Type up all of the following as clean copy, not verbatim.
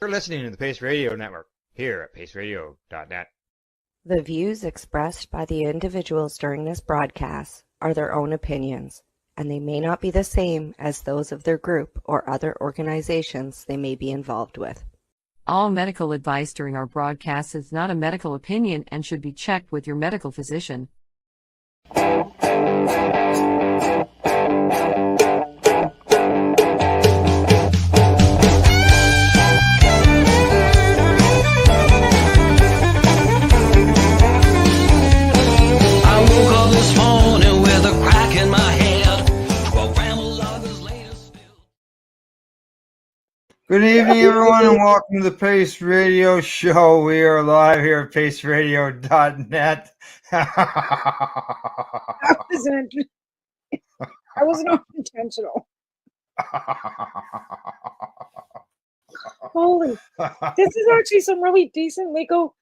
You're listening to the Pace Radio Network here at paceradio.net. The views expressed by the individuals during this broadcast are their own opinions, and they may not be the same as those of their group or other organizations they may be involved with. All medical advice during our broadcast is not a medical opinion and should be checked with your medical physician. Good evening, everyone, and welcome to the Pace Radio Show. We are live here at paceradio.net. That wasn't intentional. Holy, this is actually some really decent legal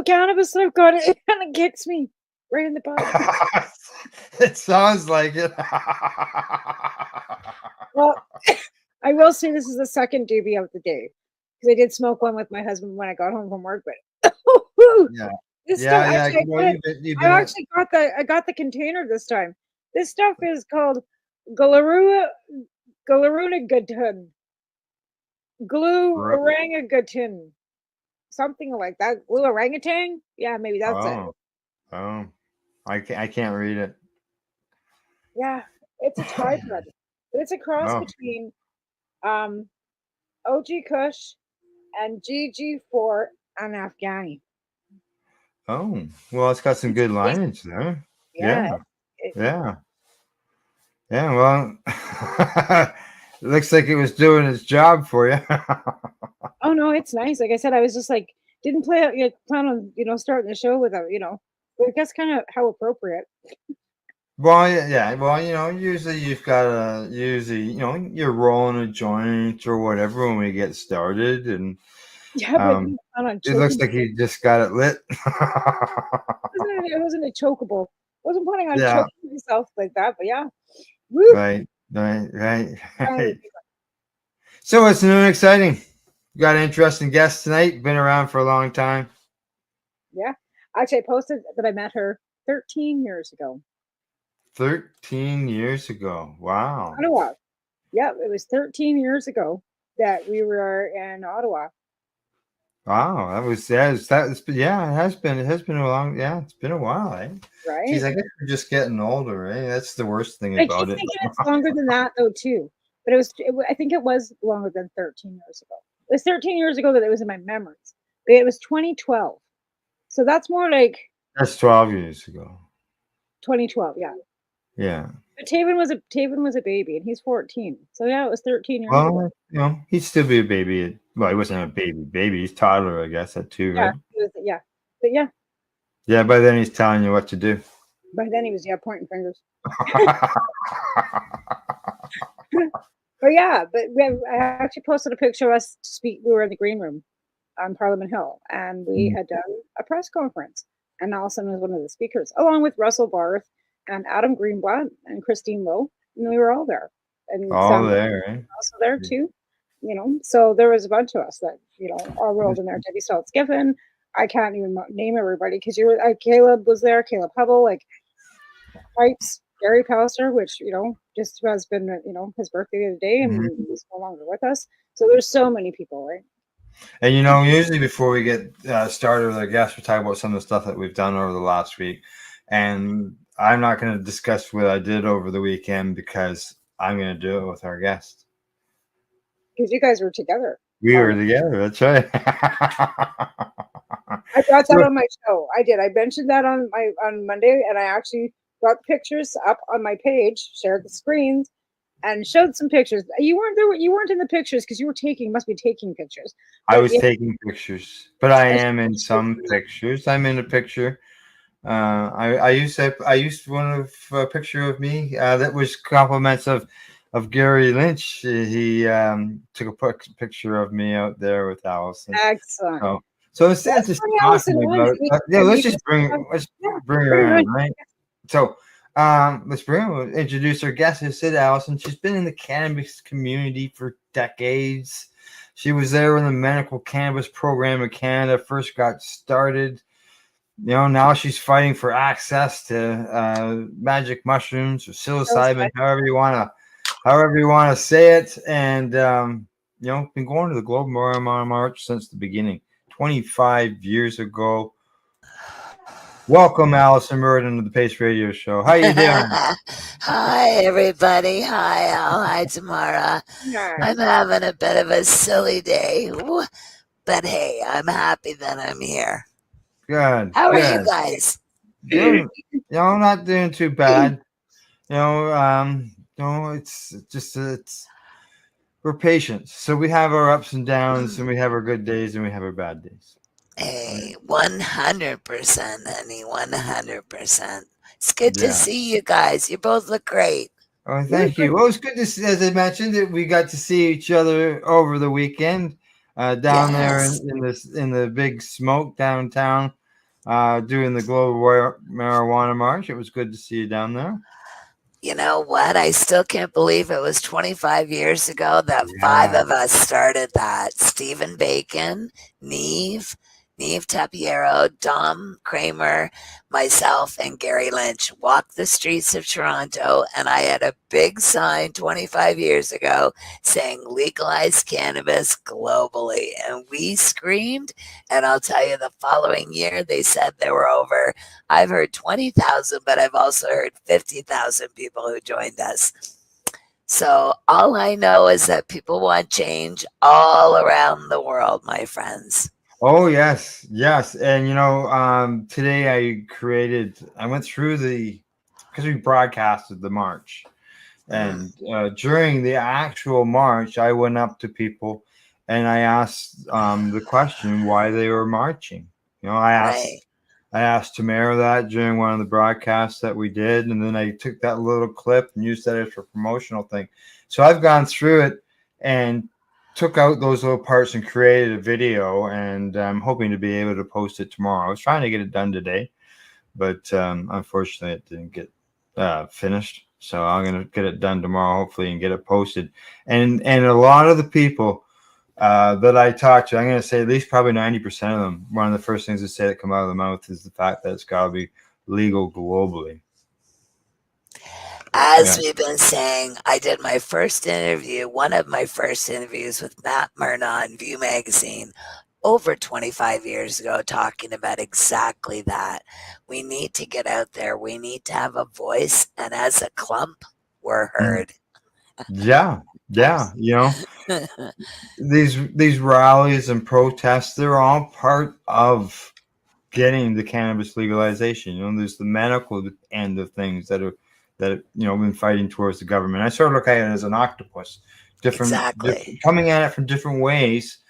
cannabis that I've got. It kind of kicks me right in the butt. It sounds like it. Well, I will say this is the second doobie of the day because I did smoke one with my husband when I got home from work. But I got the container this time. This stuff is called Glue orangutan, something like that. Glue orangutan, yeah, maybe that's it. Oh, I can't read it. Yeah, it's a tripod, but it's a cross between OG Kush and GG4 and Afghani. Oh, well, it's got some good lineage there. Yeah. Well, it looks like it was doing its job for you. Oh no, it's nice. Like I said, I was just like, didn't plan on starting the show without but I guess kind of how appropriate. Well, yeah. Well, usually you've got you're rolling a joint or whatever when we get started, and it looks like you just got it lit. It wasn't a chokeable. I wasn't planning on choking myself like that, but yeah. Woo. Right. So what's new and exciting? You got an interesting guest tonight. Been around for a long time. Yeah. Actually, I posted that I met her 13 years ago. 13 years ago. Wow. Ottawa. Yeah, it was 13 years ago that we were in Ottawa. Wow, it has been a long, it's been a while, eh? Right. Geez, I guess we're just getting older, eh? That's the worst thing about it. It's longer than that though too, but I think it was longer than 13 years ago. It was 13 years ago that it was in my memories, but it was 2012, so that's more like 12 years ago. 2012, yeah. Yeah. But Taven was a baby, and he's 14. So yeah, it was 13 years ago. Well, he'd still be a baby. Well, he wasn't a baby. He's toddler, I guess, at 2, right? Yeah. But yeah. Yeah, by then he's telling you what to do. By then he was pointing fingers. But I actually posted a picture of us we were in the green room on Parliament Hill, and we had done a press conference, and Alison was one of the speakers, along with Russell Barth and Adam Greenblatt and Christine Lowe, and we were all there. And all there, eh? Also there too, So there was a bunch of us that all rolled in there. Debbie Stoltz-Giffen. I can't even name everybody because Caleb was there. Caleb Hubble, like Pipes, Gary Pallister, which just has been his birthday the other day, and he's no longer with us. So there's so many people, right? And usually before we get started with our guests, we talk about some of the stuff that we've done over the last week, and I'm not going to discuss what I did over the weekend because I'm going to do it with our guest. Because you guys were together. We were together. That's right. I brought that on my show. I did. I mentioned that on Monday, and I actually brought pictures up on my page, shared the screens, and showed some pictures. You weren't there. You weren't in the pictures because you were must be taking pictures. I was taking pictures, but I am in some pictures. I'm in a picture. I used a picture of me that was compliments of Gary Lynch. He took a picture of me out there with Alison. Excellent. So instead of just talking about let's bring her on, right? So let's introduce our guest. I said Alison. She's been in the cannabis community for decades. She was there when the medical cannabis program in Canada first got started. Now she's fighting for access to magic mushrooms or psilocybin, however you want to say it. And been going to the Global Marijuana March since the beginning, 25 years ago. Welcome, Alison Myrden, to the Pace Radio Show. How you doing? Hi, everybody. Hi, Al. Hi, Tamara. Yeah. I'm having a bit of a silly day, but hey, I'm happy that I'm here. Good. How are you guys? Good. Not doing too bad. It's just we're patient. So we have our ups and downs, and we have our good days, and we have our bad days. Hey, 100%, honey, 100%. It's good to see you guys. You both look great. Oh, thank you. Well, it was good to see, as I mentioned, that we got to see each other over the weekend down there in the big smoke downtown doing the Global Marijuana March. It was good to see you down there. You know what? I still can't believe it was 25 years ago that 5 of us started that. Stephen Bacon, Neve Tapiero, Dom Kramer, myself, and Gary Lynch walked the streets of Toronto, and I had a big sign 25 years ago saying legalize cannabis globally. And we screamed, and I'll tell you, the following year, they said there were over, I've heard 20,000, but I've also heard 50,000 people who joined us. So all I know is that people want change all around the world, my friends. Oh, yes. And, today I went through because we broadcasted the march. And during the actual march, I went up to people and I asked the question why they were marching. I asked Tamara that during one of the broadcasts that we did. And then I took that little clip and used that as a promotional thing. So I've gone through it and took out those little parts and created a video, and I'm hoping to be able to post it tomorrow. I was trying to get it done today, but unfortunately it didn't get finished. So I'm going to get it done tomorrow, hopefully, and get it posted. And a lot of the people that I talked to, I'm going to say at least probably 90% of them, one of the first things they say that come out of the mouth is the fact that it's got to be legal globally. As we've been saying, I did my first interview, one of my first interviews with Matt Myrna on View Magazine over 25 years ago, talking about exactly that. We need to get out there. We need to have a voice. And as a clump, we're heard. Yeah. These rallies and protests, they're all part of getting the cannabis legalization. There's the medical end of things that been fighting towards the government. I sort of look at it as an octopus, different coming at it from different ways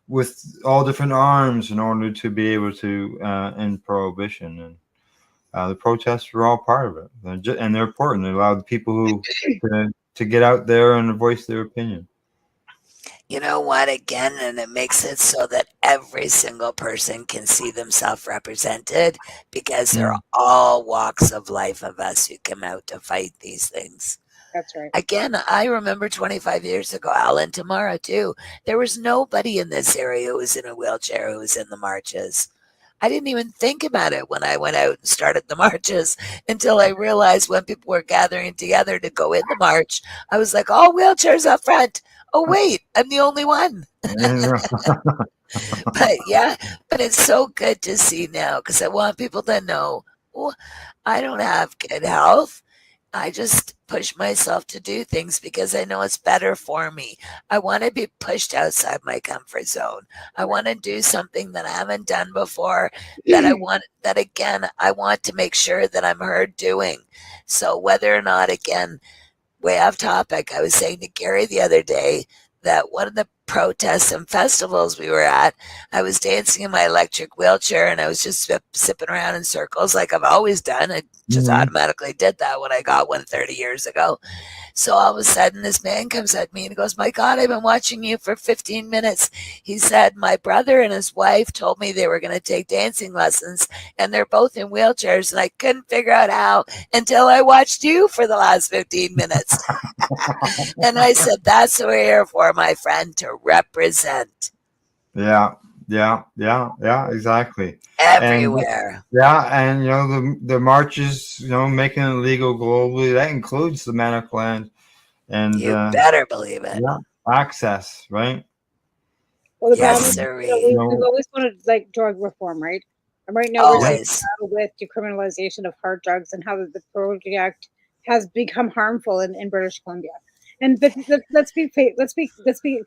with all different arms in order to be able to end prohibition. And the protests were all part of it, and they're important. They allow the people who to get out there and voice their opinion. You know what? Again, and it makes it so that every single person can see themselves represented, because there are all walks of life of us who come out to fight these things. That's right. Again, I remember 25 years ago, Al and Tamara too, there was nobody in this area who was in a wheelchair who was in the marches. I didn't even think about it when I went out and started the marches until I realized when people were gathering together to go in the march, I was like, all wheelchairs up front. Oh, wait, I'm the only one. But it's so good to see now, because I want people to know, I don't have good health. I just push myself to do things because I know it's better for me. I want to be pushed outside my comfort zone. I want to do something that I haven't done before, I want to make sure that I'm heard doing. So whether or not, again, way off topic, I was saying to Gary the other day that one of the protests and festivals we were at, I was dancing in my electric wheelchair and I was just sipping around in circles like I've always done. I just automatically did that when I got one 30 years ago. So all of a sudden, this man comes at me and he goes, "My God, I've been watching you for 15 minutes. He said, "My brother and his wife told me they were going to take dancing lessons and they're both in wheelchairs. And I couldn't figure out how until I watched you for the last 15 minutes. And I said, "That's what we're here for, my friend, to represent." Yeah, exactly. Everywhere. And the marches, making it legal globally, that includes the medical end. And you better believe it. Yeah, access, right? Well, yes, we've always wanted like drug reform, right? And right now we're with decriminalization of hard drugs and how the project has become harmful in British Columbia. And let's be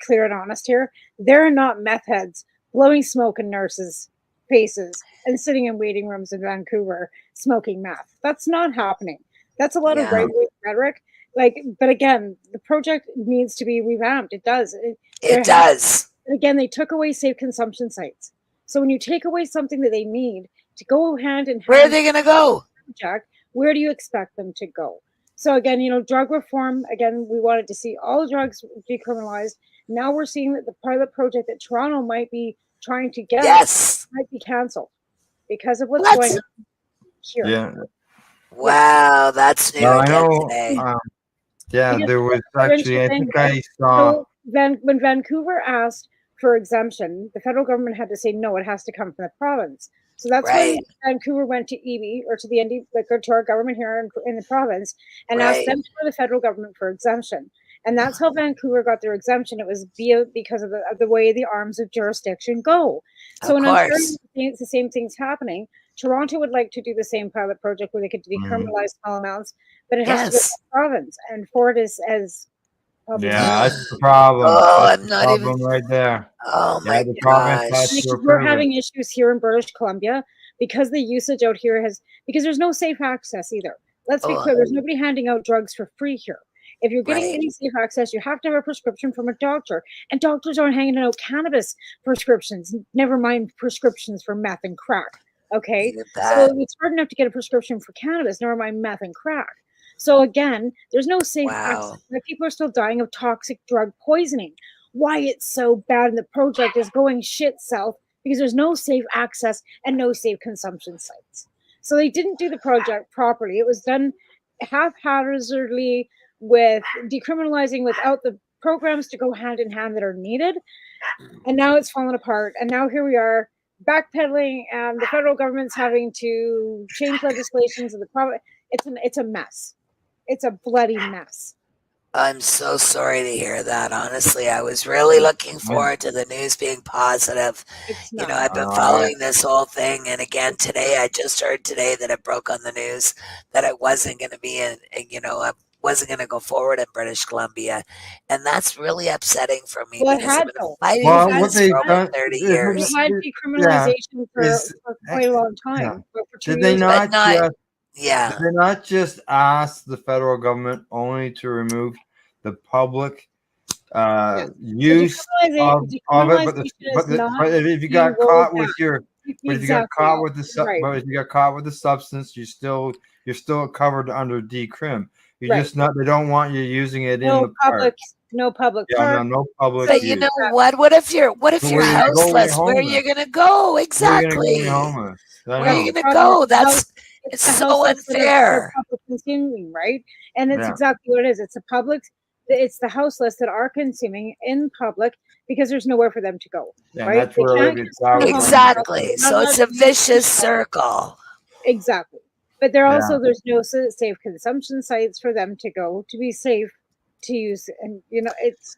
clear and honest here. There are not meth heads blowing smoke in nurses' faces and sitting in waiting rooms in Vancouver smoking meth. That's not happening. That's a lot of right-wing rhetoric. But again, the project needs to be revamped. It does. It does. Again, they took away safe consumption sites. So when you take away something that they need to go hand in hand, where are they going to go? Project, where do you expect them to go? So again, drug reform, again, we wanted to see all drugs decriminalized. Now we're seeing that the pilot project that Toronto might be trying to get might be canceled because of what's going on here. Yeah. Wow, that's new today. There was actually, I think I saw. So when Vancouver asked for exemption, the federal government had to say, no, it has to come from the province. So that's when Vancouver went to EB or to the ND, to our government here in the province and asked them for the federal government for exemption. And that's how Vancouver got their exemption. It was because of the way the arms of jurisdiction go. So in Ontario, it's the same thing's happening. Toronto would like to do the same pilot project where they could decriminalize small amounts, but it has to go to the province. And Ford is as that's the problem. Oh, that's I'm not even right there. Oh my gosh! We're having issues here in British Columbia because the usage out here because there's no safe access either. Let's be clear. There's nobody handing out drugs for free here. If you're getting any safe access, you have to have a prescription from a doctor, and doctors aren't handing out cannabis prescriptions. Never mind prescriptions for meth and crack. Okay, so it's hard enough to get a prescription for cannabis. Never mind meth and crack. So again, there's no safe access. People are still dying of toxic drug poisoning. Why it's so bad and the project is going shit south because there's no safe access and no safe consumption sites. So they didn't do the project properly. It was done haphazardly with decriminalizing without the programs to go hand in hand that are needed. And now it's fallen apart. And now here we are backpedaling and the federal government's having to change legislations and the province. It's a mess. It's a bloody mess. I'm so sorry to hear that. Honestly, I was really looking forward to the news being positive. I've been following this whole thing. And again, today, I just heard today that it broke on the news that it wasn't going to be I wasn't going to go forward in British Columbia. And that's really upsetting for me because I've been fighting for this for over 30 years. We've had decriminalization for quite a long time. Did they not Did they not just ask the federal government only to remove the public use of it? But if you got caught with if you got caught with the substance, you're still covered under decrim. They don't want you using it in the park. No public. No public. But you know what? What if you're houseless? Where are you gonna go? Exactly. Where are you gonna go? It's so unfair. Consuming, right? And it's exactly what it is. It's the houseless that are consuming in public because there's nowhere for them to go. Right? Exactly. So it's a vicious circle. Exactly. But there's no safe consumption sites for them to go to be safe to use. And it's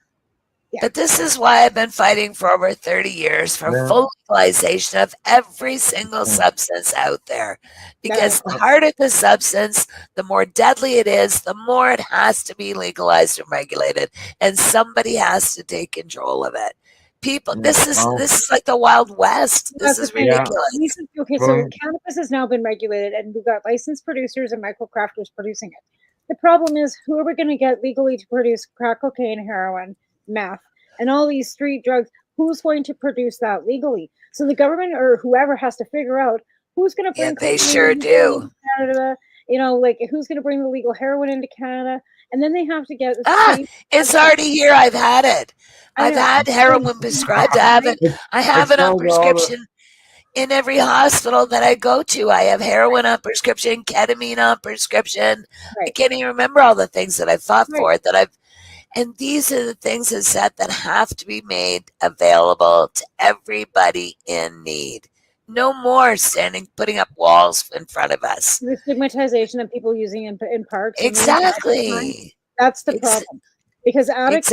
But this is why I've been fighting for over 30 years for full legalization of every single substance out there. Because the harder the substance, the more deadly it is, the more it has to be legalized and regulated. And somebody has to take control of it. People, this is like the Wild West. This is ridiculous. So cannabis has now been regulated and we've got licensed producers and microcrafters producing it. The problem is, who are we going to get legally to produce crack cocaine, heroin, meth? and all these street drugs. Who's going to produce that legally? So the government or whoever has to figure out who's going to bring. Yeah, they sure do. Into Canada, like who's going to bring the legal heroin into Canada, and then they have to get. It's already here. I've had it. I've had heroin prescribed. I have it on prescription. In every hospital that I go to, I have heroin on prescription, ketamine on prescription. I can't even remember all the things that I fought for it and these are the things that have to be made available to everybody in need. No more putting up walls in front of us. The stigmatization of people using in parks. Exactly. That's the problem. Because addicts,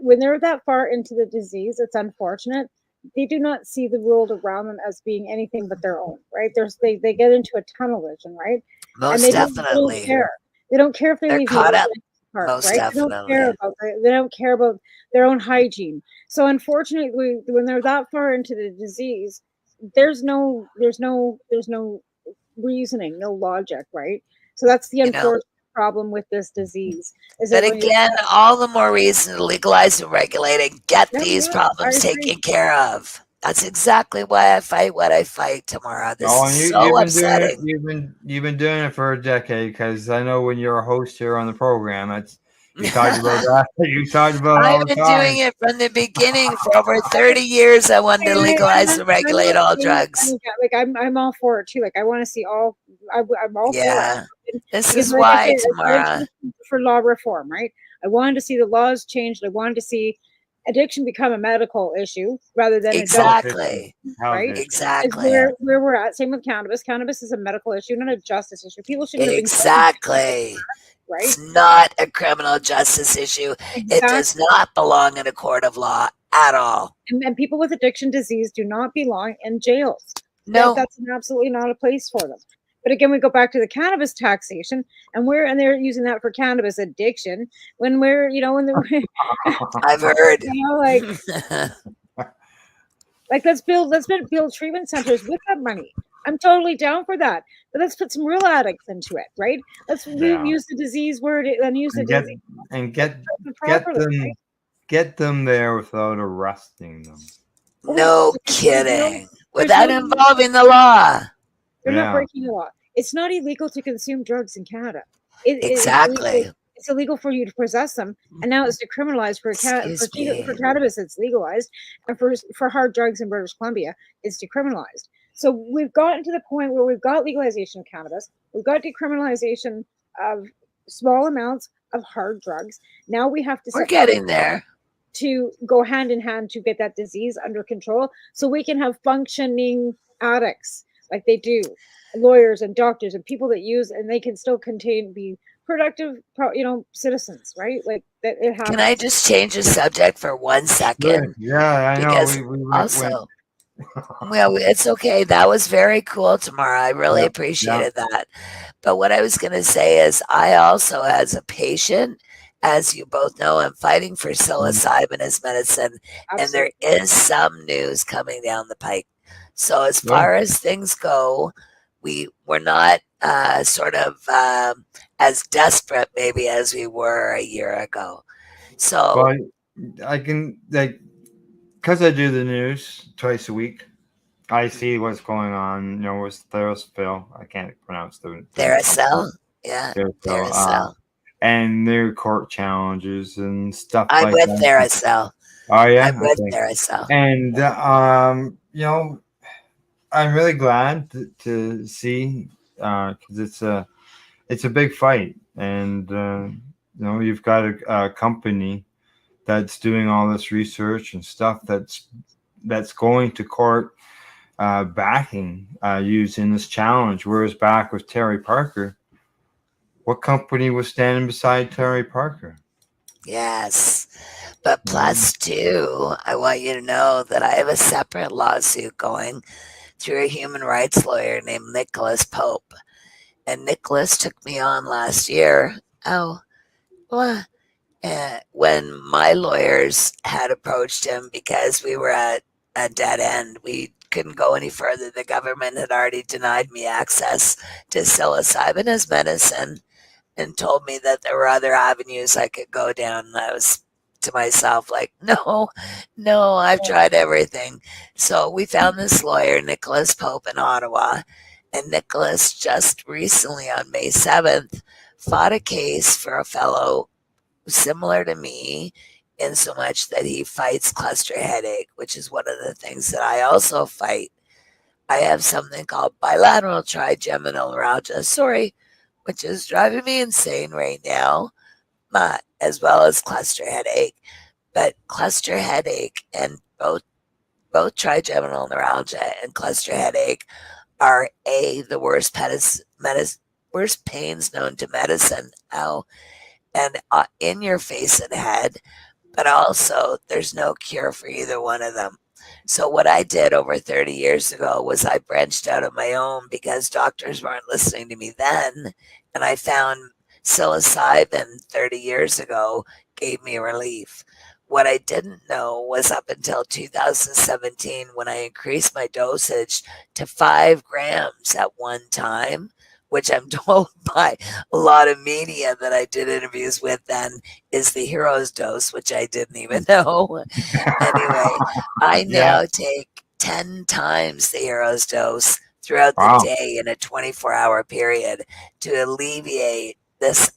when they're that far into the disease, it's unfortunate. They do not see the world around them as being anything but their own, right? They get into a tunnel vision, right? Most definitely. They don't care. They don't care if they're caught up. Park, Most right? definitely. They don't care about their own hygiene. So unfortunately, when they're that far into the disease, there's no reasoning, no logic, right? So that's the unfortunate problem with this disease. But again, all the more reason to legalize and regulate and get these problems taken care of. That's exactly why I fight what I fight, Tamara. This is so upsetting. You've been doing it for a decade, because I know when you're a host here on the program, you talked about that. You talked about. I've been doing it from the beginning for over 30 years. I wanted to legalize and regulate all drugs. Like I'm all for it too. Like I want to see all. I'm all for it. This is why, Tamara. For law reform, right? I wanted to see the laws changed. I wanted to see addiction become a medical issue rather than exactly right. Exactly where we're at. Same with cannabis. Cannabis is a medical issue, not a justice issue. People shouldn't exactly. Right? It's not a criminal justice issue. It does not belong in a court of law at all. And people with addiction disease do not belong in jails. No, that's absolutely not a place for them. But again, we go back to the cannabis taxation, and they're using that for cannabis addiction. When I've heard, let's build treatment centers with that money. I'm totally down for that, but let's put some real addicts into it, right? Let's use the disease word and use the disease and get them there without arresting them. No kidding. Without involving the law. They're not breaking the law. It's not illegal to consume drugs in Canada. Exactly. It's illegal for you to possess them, and now it's decriminalized for cannabis. It's legalized, and for hard drugs in British Columbia, it's decriminalized. So we've gotten to the point where we've got legalization of cannabis, we've got decriminalization of small amounts of hard drugs. Now we have to. We're getting there. To go hand in hand to get that disease under control, so we can have functioning addicts like they do, lawyers and doctors and people that use, and they can still be productive, citizens, right? Like that. It happens. Can I just change the subject for 1 second? Yeah, I know. Well, it's okay. That was very cool, Tamara. I really appreciated that. But what I was going to say is, I also, as a patient, as you both know, I'm fighting for psilocybin as medicine, and there is some news coming down the pike. So as far as things go, we're not as desperate maybe as we were a year ago. So I can, because I do the news twice a week, I see what's going on. With Theracell. I can't pronounce the Theracell. Yeah, Theracell. And their court challenges and stuff I'm like with that. Theracell. Oh yeah, I'm with Theracell. And I'm really glad to see, because it's a big fight, and you've got a company that's doing all this research and stuff that's going to court, backing using this challenge. Whereas back with Terry Parker, what company was standing beside Terry Parker? Yes. But plus two, I want you to know that I have a separate lawsuit going through a human rights lawyer named Nicholas Pope. And Nicholas took me on last year. When my lawyers had approached him because we were at a dead end. We couldn't go any further. The government had already denied me access to psilocybin as medicine and told me that there were other avenues I could go down. And I was to myself, like, no, I've tried everything. So we found this lawyer, Nicholas Pope, in Ottawa. And Nicholas just recently on May 7th fought a case for a fellow similar to me in so much that he fights cluster headache, which is one of the things that I also fight. I have something called bilateral trigeminal neuralgia, which is driving me insane right now, as well as cluster headache. But cluster headache and both trigeminal neuralgia and cluster headache are the worst worst pains known to medicine. And in your face and head, but also there's no cure for either one of them. So what I did over 30 years ago was I branched out on my own because doctors weren't listening to me then, and I found psilocybin 30 years ago gave me relief. What I didn't know was up until 2017 when I increased my dosage to 5 grams at one time, which I'm told by a lot of media that I did interviews with then is the hero's dose, which I didn't even know. Anyway, I now take 10 times the hero's dose throughout the day in a 24-hour period to alleviate this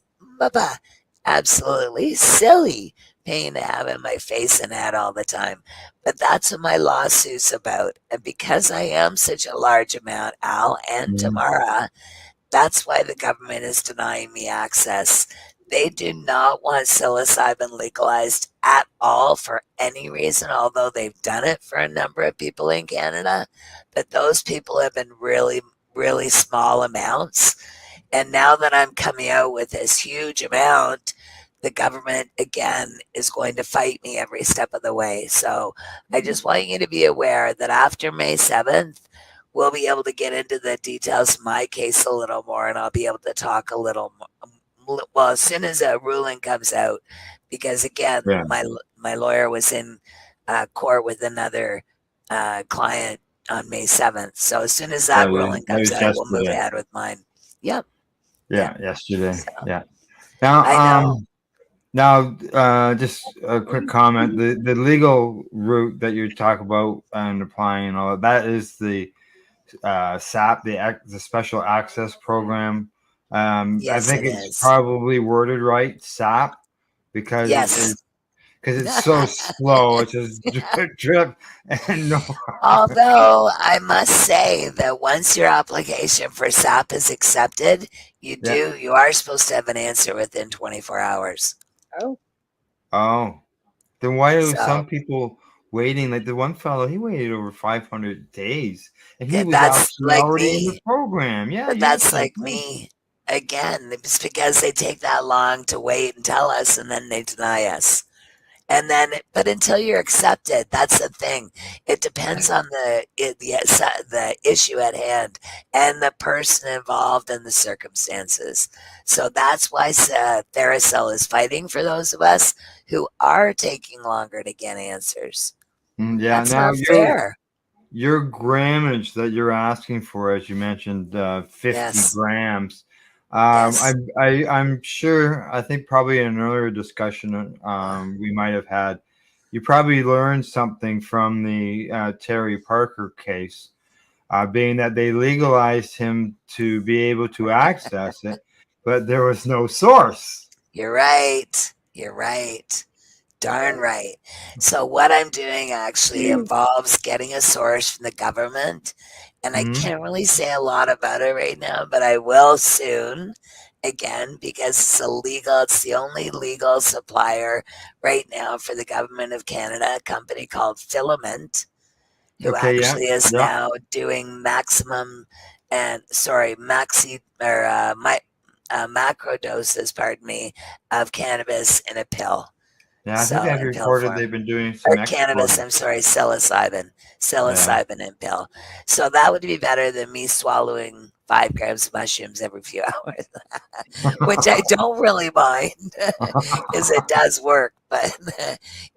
absolutely silly pain to have in my face and head all the time. But that's what my lawsuit's about. And because I am such a large amount, Al and Tamara, that's why the government is denying me access. They do not want psilocybin legalized at all for any reason, although they've done it for a number of people in Canada. But those people have been really, really small amounts. And now that I'm coming out with this huge amount, the government, again, is going to fight me every step of the way. So I just want you to be aware that after May 7th, we'll be able to get into the details of my case a little more, and I'll be able to talk a little more. Well, as soon as a ruling comes out, because again, my lawyer was in court with another client on May 7th. So as soon as that ruling comes out, we'll move ahead with mine. Yep. Yesterday. So, Now, just a quick comment. The legal route that you talk about and applying and all that is the SAP, the Special Access Program. I think it's probably worded right, SAP, because it's so slow. It's just drip and no. Although I must say that once your application for SAP is accepted, you are supposed to have an answer within 24 hours. Oh. Then why are some people waiting? Like the one fellow, he waited over 500 days, and he was actually like already in the program. Yeah, but that's like me. Again, it's because they take that long to wait and tell us, and then they deny us. And then, but until you're accepted, that's the thing. It depends on the issue at hand and the person involved and the circumstances. So that's why Theracell is fighting for those of us who are taking longer to get answers. That's not fair. Your grammage that you're asking for, as you mentioned, 50 grams. I'm sure, I think probably in an earlier discussion we might have had, you probably learned something from the Terry Parker case, being that they legalized him to be able to access it, but there was no source. You're right. Darn right. So what I'm doing actually involves getting a source from the government. And I can't really say a lot about it right now, but I will soon, again, because it's illegal. It's the only legal supplier right now for the government of Canada, a company called Filament, who is now doing macro doses, of cannabis in a pill. Yeah, I think I've reported they've been doing some psilocybin in pill. So that would be better than me swallowing 5 grams of mushrooms every few hours, which I don't really mind because it does work, but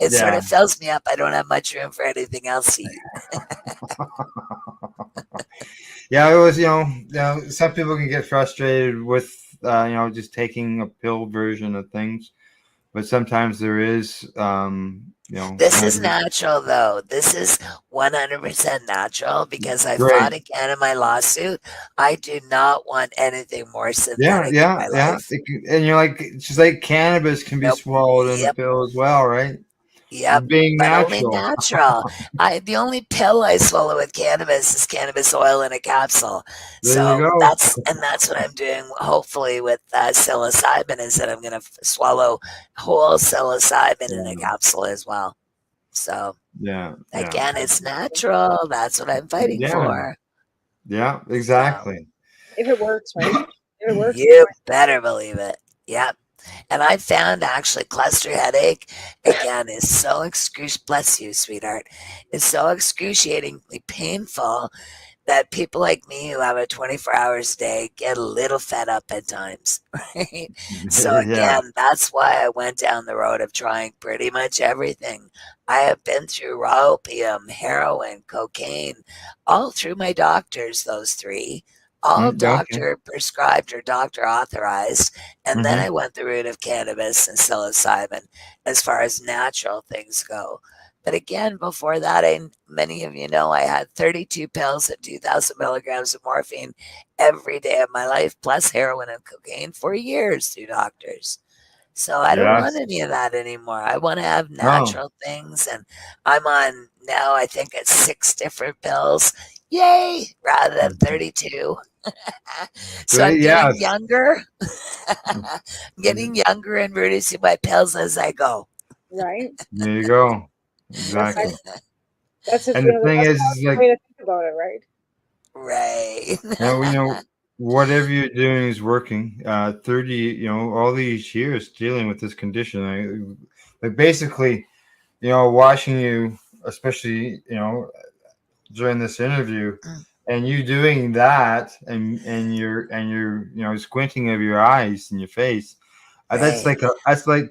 it sort of fills me up. I don't have much room for anything else to eat. It was, some people can get frustrated with, just taking a pill version of things. but sometimes there is, This is natural, though. This is 100% natural because I great. fought again in my lawsuit. I do not want anything more Yeah, synthetic in my life. And you're like, it's just like cannabis can be Nope. swallowed in a Yep. pill as well, right? Yep. Being But only natural. natural. The only pill I swallow with cannabis is cannabis oil in a capsule. There you So go. that's what I'm doing. Hopefully with psilocybin is that I'm going to swallow whole psilocybin in a capsule as well. So Yeah. again, it's natural. That's what I'm fighting for. Yeah, exactly. If it works, right? If it works, You better believe it. Yep. And I found actually cluster headache again is so bless you, sweetheart. It's so excruciatingly painful that people like me who have a 24 hours a day get a little fed up at times, right? So again, that's why I went down the road of trying pretty much everything. I have been through raw opium, heroin, cocaine, all through my doctors, those three, all doctor prescribed or doctor authorized. And then I went the route of cannabis and psilocybin as far as natural things go. But again, before that, many of you know I had 32 pills at 2,000 milligrams of morphine every day of my life, plus heroin and cocaine for years through doctors. So I don't want any of that anymore. I want to have natural things. And I'm on now, I think it's 6 different pills. Yay! Rather than 32. So I'm getting younger. I'm getting younger and reducing my pills as I go. right? There you go. Exactly. That's just And one the of the thing best is, like, way to think about it, right? Right. Whatever you're doing is working. 30, all these years dealing with this condition, like basically, watching you, especially, during this interview, and you doing that, and your squinting of your eyes and your face. That's like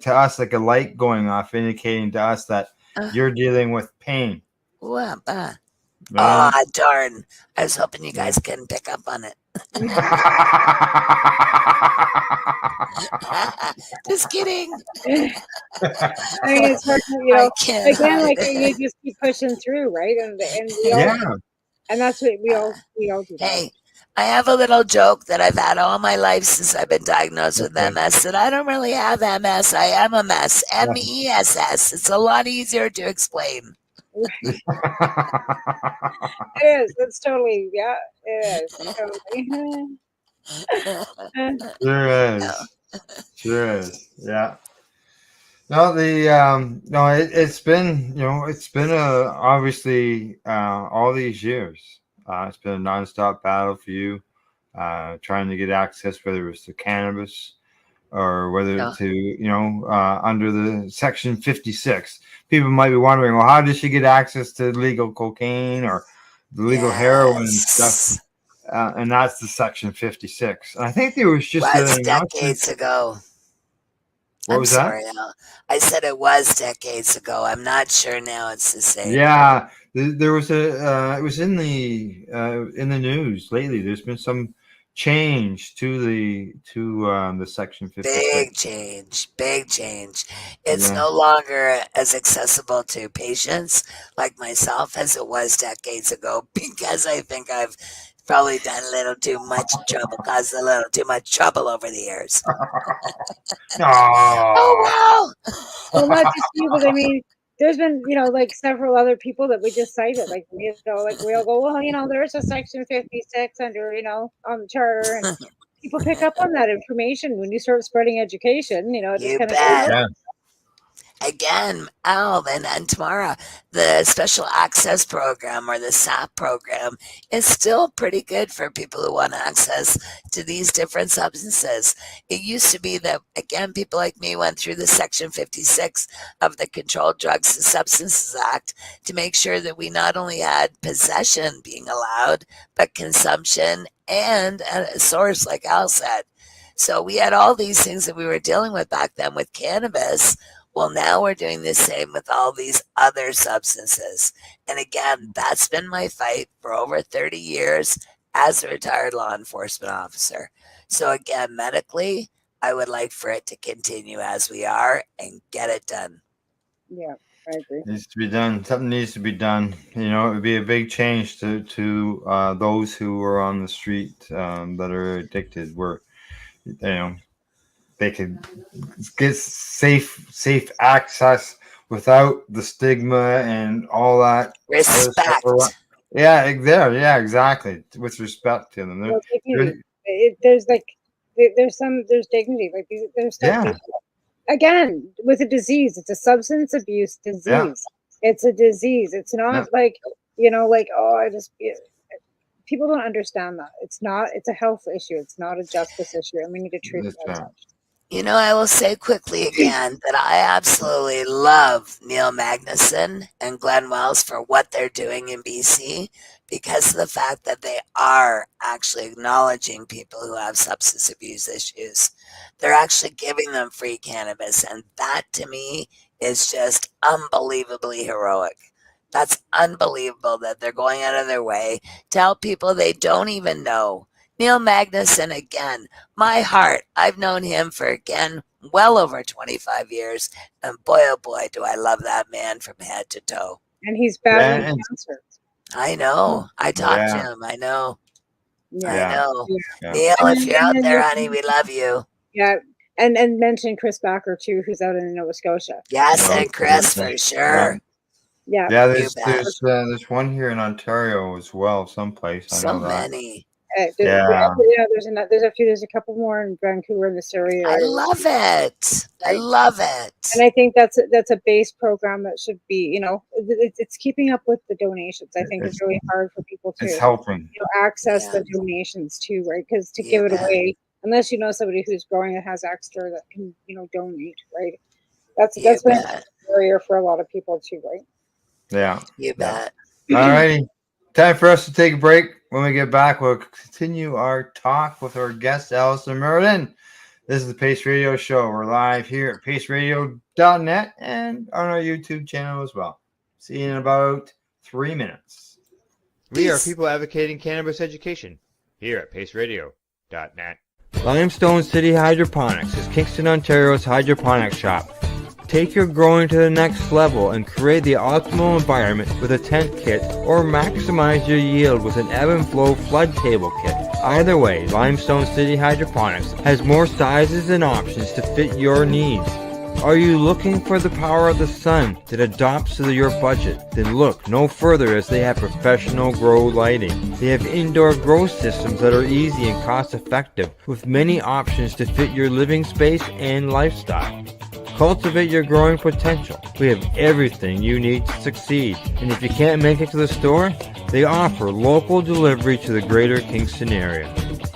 to us like a light going off, indicating to us that you're dealing with pain. Right? Right? Darn. I was hoping you guys couldn't pick up on it. Just kidding. I mean, it's hard to, I can't again, hide like it. you just keep pushing through, right? And we all, and that's what we all do. Hey, I have a little joke that I've had all my life since I've been diagnosed with MS that I don't really have MS. I am a mess. MESS. It's a lot easier to explain. It is. It's totally, yeah, it is. Totally. Sure is. Yeah. No, it's been obviously all these years. It's been a nonstop battle for you, trying to get access, whether it's to cannabis or whether to under the Section 56. People might be wondering, well, how did she get access to legal cocaine or the legal heroin and stuff? And that's the Section 56. And I think there was just decades ago. What was sorry, that? I said it was decades ago. I'm not sure now it's the same. Yeah, there was it was in the news lately. There's been some change to the Section 56. Big change. It's no longer as accessible to patients like myself as it was decades ago because I think I've probably done a little too much trouble, caused a little too much trouble over the years. Oh, well, not just you, but I mean, there's been, like several other people that we just cited, like, we'll go, well, there's a Section 56 under, on the charter, and people pick up on that information when you start spreading education, it just kind of Again, Alvin and Tamara, the Special Access Program or the SAP program is still pretty good for people who want access to these different substances. It used to be that, again, people like me went through the Section 56 of the Controlled Drugs and Substances Act to make sure that we not only had possession being allowed, but consumption and a source, like Al said. So we had all these things that we were dealing with back then with cannabis. Well, now we're doing the same with all these other substances. And again, that's been my fight for over 30 years as a retired law enforcement officer. So again, medically, I would like for it to continue as we are and get it done. Yeah, I agree. Needs to be done. Something needs to be done. You know, it would be a big change to those who are on the street that are addicted, where they could get safe access without the stigma and all that Respect. Yeah, exactly. With respect to them. Well, dignity. There's dignity. Like there's stuff. Yeah. Again, with a disease, it's a substance abuse disease. Yeah. It's a disease. It's not like people don't understand that. It's a health issue. It's not a justice issue, and we need to treat it as such. You know, I will say quickly again that I absolutely love Neil Magnuson and Glenn Wells for what they're doing in BC, because of the fact that they are actually acknowledging people who have substance abuse issues. They're actually giving them free cannabis, and that to me is just unbelievably heroic. That's unbelievable that they're going out of their way to help people they don't even know. Neil Magnuson, again, my heart. I've known him for, again, well over 25 years. And boy, oh boy, do I love that man from head to toe. And he's battling cancer. I know. I talked to him. I know. Yeah. I know. Yeah. Neil, if you're out there, honey, we love you. Yeah. And mention Chris Backer, too, who's out in Nova Scotia. Yes, and Chris, for sure. Yeah. Yeah, there's one here in Ontario as well, someplace. So many. There's a couple more in Vancouver in this area. I love it. I love it. And I think that's a base program that should be, it's keeping up with the donations. I think it's really hard for people to it's helping access the donations too, right? Because to give it away, unless you know somebody who's growing that has extra that can, donate, right? That's been a barrier for a lot of people too, right? Yeah. You bet. All righty. Time for us to take a break. When we get back, we'll continue our talk with our guest, Alison Myrden. This is the Pace Radio Show. We're live here at paceradio.net and on our YouTube channel as well. See you in about 3 minutes. We are people advocating cannabis education here at paceradio.net. Limestone City Hydroponics is Kingston, Ontario's hydroponics shop. Take your growing to the next level and create the optimal environment with a tent kit, or maximize your yield with an ebb and flow flood table kit. Either way, Limestone City Hydroponics has more sizes and options to fit your needs. Are you looking for the power of the sun that adapts to your budget? Then look no further, as they have professional grow lighting. They have indoor grow systems that are easy and cost effective, with many options to fit your living space and lifestyle. Cultivate your growing potential. We have everything you need to succeed. And if you can't make it to the store, they offer local delivery to the greater Kingston area.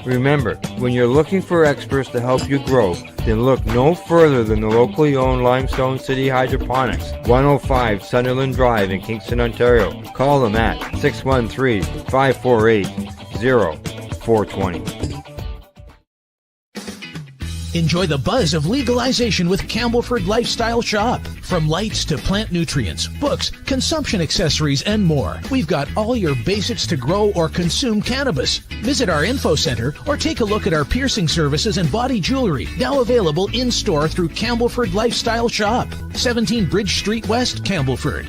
Remember, when you're looking for experts to help you grow, then look no further than the locally owned Limestone City Hydroponics, 105 Sunderland Drive in Kingston, Ontario. Call them at 613-548-0420. Enjoy the buzz of legalization with Campbellford Lifestyle Shop. From lights to plant nutrients, books, consumption accessories, and more, we've got all your basics to grow or consume cannabis. Visit our info center or take a look at our piercing services and body jewelry, now available in-store through Campbellford Lifestyle Shop, 17 Bridge Street West, Campbellford.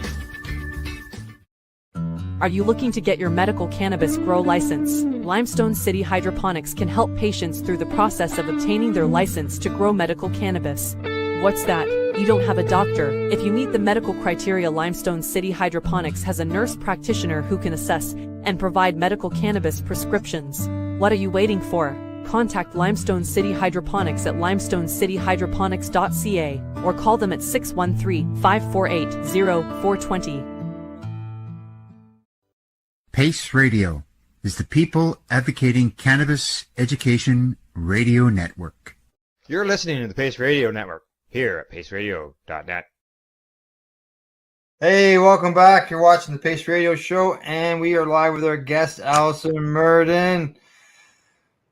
Are you looking to get your medical cannabis grow license? Limestone City Hydroponics can help patients through the process of obtaining their license to grow medical cannabis. What's that? You don't have a doctor? If you meet the medical criteria, Limestone City Hydroponics has a nurse practitioner who can assess and provide medical cannabis prescriptions. What are you waiting for? Contact Limestone City Hydroponics at limestonecityhydroponics.ca or call them at 613-548-0420. Pace Radio is the people advocating cannabis education radio network. You're listening to the Pace Radio Network here at paceradio.net. Hey, welcome back. You're watching the Pace Radio Show, and we are live with our guest, Alison Myrden.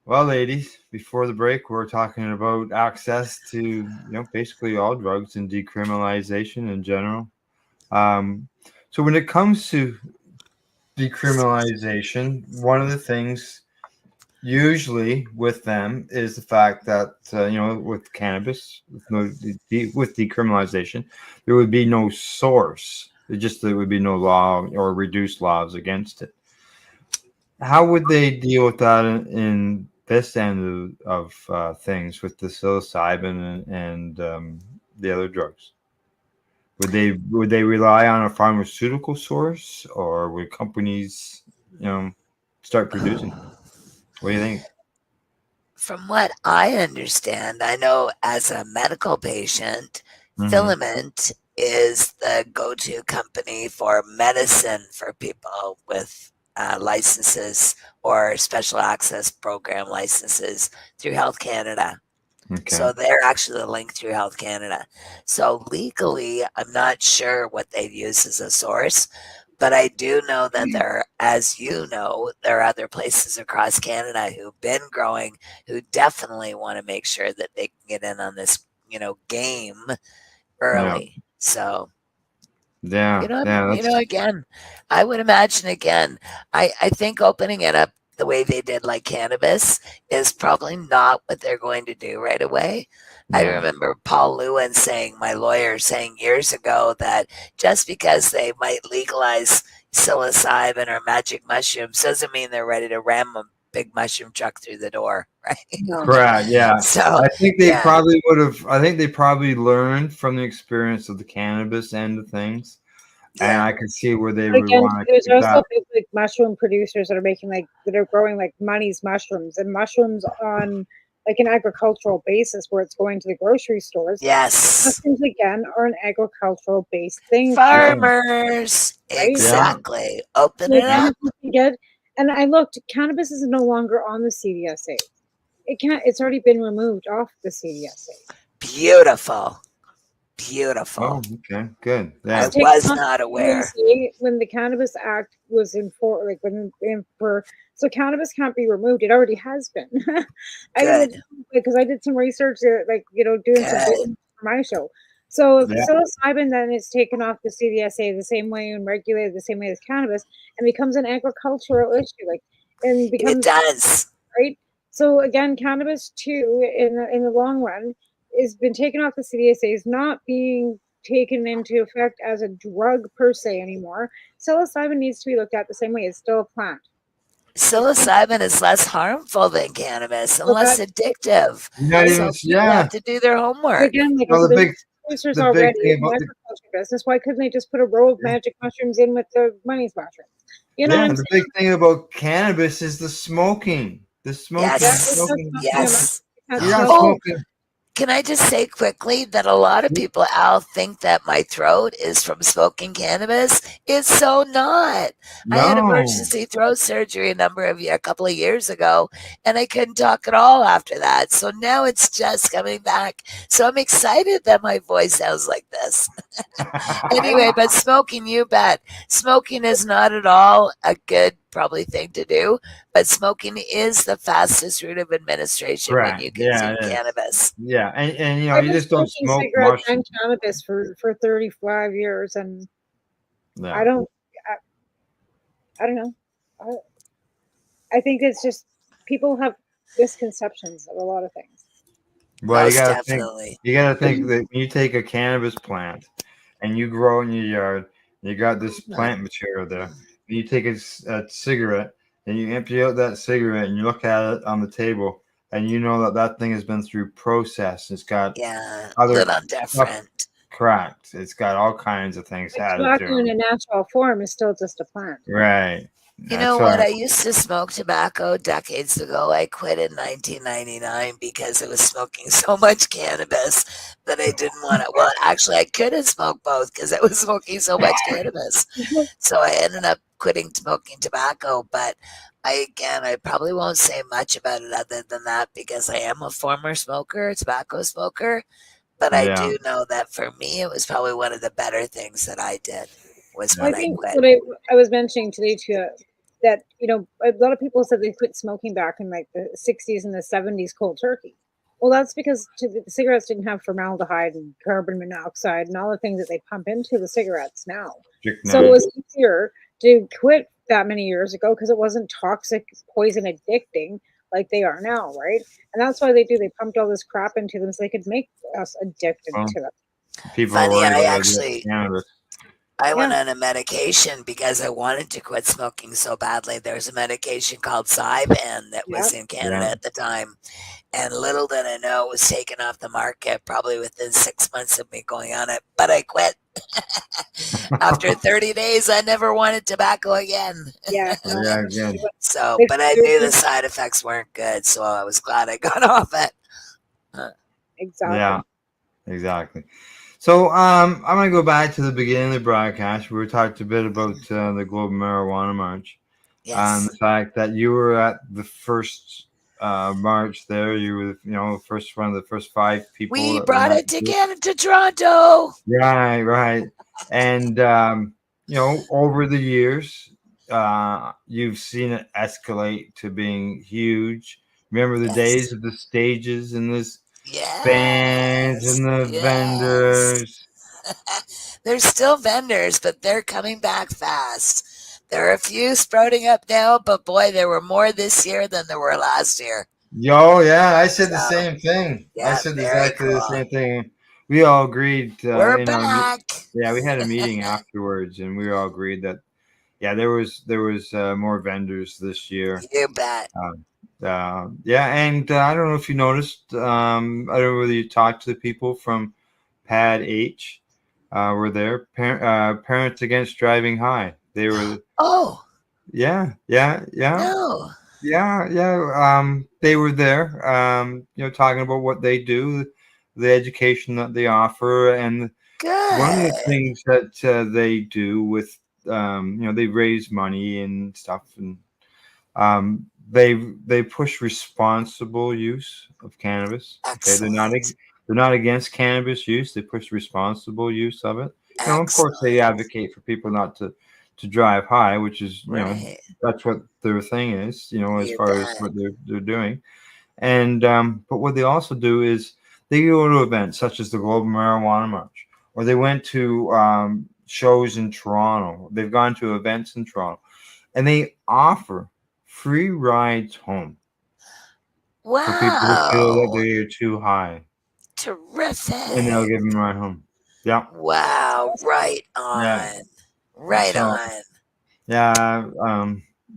Well, ladies, before the break, we're talking about access to, basically all drugs and decriminalization in general. So when it comes to decriminalization, one of the things usually with them is the fact that with cannabis, with decriminalization, there would be no source. There would be no law or reduced laws against it. How would they deal with that in this end of things with the psilocybin and the other drugs? Would they rely on a pharmaceutical source, or would companies, start producing? What do you think? From what I understand, I know as a medical patient, Filament is the go-to company for medicine for people with licenses or special access program licenses through Health Canada. Okay. So they're actually the link through Health Canada. So legally, I'm not sure what they'd use as a source, but I do know that there, as you know, there are other places across Canada who've been growing who definitely want to make sure that they can get in on this, game early. Yeah. So Yeah. again, I would imagine I think opening it up the way they did like cannabis is probably not what they're going to do right away. Yeah. I remember Paul Lewin my lawyer saying years ago that just because they might legalize psilocybin or magic mushrooms doesn't mean they're ready to ram a big mushroom truck through the door, right? Correct. Yeah. So I think they probably would have. I think they probably learned from the experience of the cannabis end of things. And I can see where they would want to. There's also big like mushroom producers that are making that are growing like Money's mushrooms and mushrooms on like an agricultural basis where it's going to the grocery stores. Yes. Mushrooms again are an agricultural based thing. Farmers. Right? Exactly. Yeah. Open it up. And I looked, cannabis is no longer on the CDSA. It's already been removed off the CDSA. Beautiful. Oh, okay, good. Yeah. I was not aware when the Cannabis Act was so cannabis can't be removed. It already has been. Because I did some research, doing some for my show. So if psilocybin then is taken off the CDSA the same way and regulated the same way as cannabis, and becomes an agricultural issue, it does, right? So again, cannabis too, in the long run, has been taken off the CDSA, is not being taken into effect as a drug per se anymore. Psilocybin needs to be looked at the same way. It's still a plant. Psilocybin is less harmful than cannabis and less addictive. People have to do their homework. Again, the producers already in the agriculture business. Why couldn't they just put a row of magic mushrooms in with the Money's mushrooms? The big thing about cannabis is the smoking. The smoking. Yes. Smoking. Can I just say quickly that a lot of people, Al, think that my throat is from smoking cannabis. It's so not. No. I had emergency throat surgery a couple of years ago, and I couldn't talk at all after that. So now it's just coming back. So I'm excited that my voice sounds like this. Anyway, but smoking, you bet. Smoking is not at all a good probably thing to do, but smoking is the fastest route of administration when you consume cannabis. Yeah, and you just don't smoke cigarettes and cannabis for 35 years, and I don't know. I think it's just people have misconceptions of a lot of things. Well, you gotta think that you take a cannabis plant and you grow in your yard. You got this plant material there. You take a cigarette and you empty out that cigarette and you look at it on the table and you know that thing has been through process. It's got other different. Correct. It's got all kinds of things added to it. In a natural form is still just a plant. Right. You know what? I used to smoke tobacco decades ago. I quit in 1999 because I was smoking so much cannabis that I didn't want to. Well, actually, I couldn't smoke both because I was smoking so much cannabis. So I ended up quitting smoking tobacco. But I probably won't say much about it other than that because I am a former smoker, tobacco smoker. But I do know that for me, it was probably one of the better things that I did. I think what I was mentioning today too, that a lot of people said they quit smoking back in like the 60s and the 70s cold turkey. Well, that's because the cigarettes didn't have formaldehyde and carbon monoxide and all the things that they pump into the cigarettes now. So it was easier to quit that many years ago because it wasn't toxic, poison, addicting. like they are now, right? And that's why they pumped all this crap into them so they could make us addicted Well, to them. people Funny, are I worried about actually cannabis. I went on a medication because I wanted to quit smoking so badly. There was a medication called Zyban that was in Canada at the time. And little did I know it was taken off the market probably within 6 months of me going on it. But I quit. After 30 days, I never wanted tobacco again. Yeah. Yeah, again. So, but I knew the side effects weren't good. So I was glad I got off it. Exactly. Yeah, exactly. So I'm going to go back to the beginning of the broadcast. We talked a bit about the Global Marijuana March. And the fact that you were at the first march there. You were, one of the first 5 people. We brought it to Toronto. Right. And, over the years, you've seen it escalate to being huge. Remember the days of the stages and this bands and the vendors. There's still vendors, but they're coming back fast. There are a few sprouting up now, but boy, there were more this year than there were last year. Yeah, I said the same thing. Yeah, I said exactly the same thing. We all agreed. We're back. Yeah, we had a meeting afterwards, and we all agreed that, there was more vendors this year. You bet. And I don't know if you noticed. I don't know whether you talked to the people from Pad H. Were there Parents Against Driving High? They were. Oh. Yeah. No. Yeah. They were there. Talking about what they do, the education that they offer, and one of the things that they do with, they raise money and stuff, and they push responsible use of cannabis. Okay, they're not against cannabis use. They push responsible use of it. Of course, they advocate for people not to drive high, which is that's what their thing is. As far as what they're doing. And but what they also do is they go to events such as the Global Marijuana March, or they went to shows in Toronto. They've gone to events in Toronto, and they offer free rides home. Wow. For people who feel that they're too high. Terrific. And they'll give them a ride home. Yeah. Wow. Right on. Yeah. Right on. Yeah.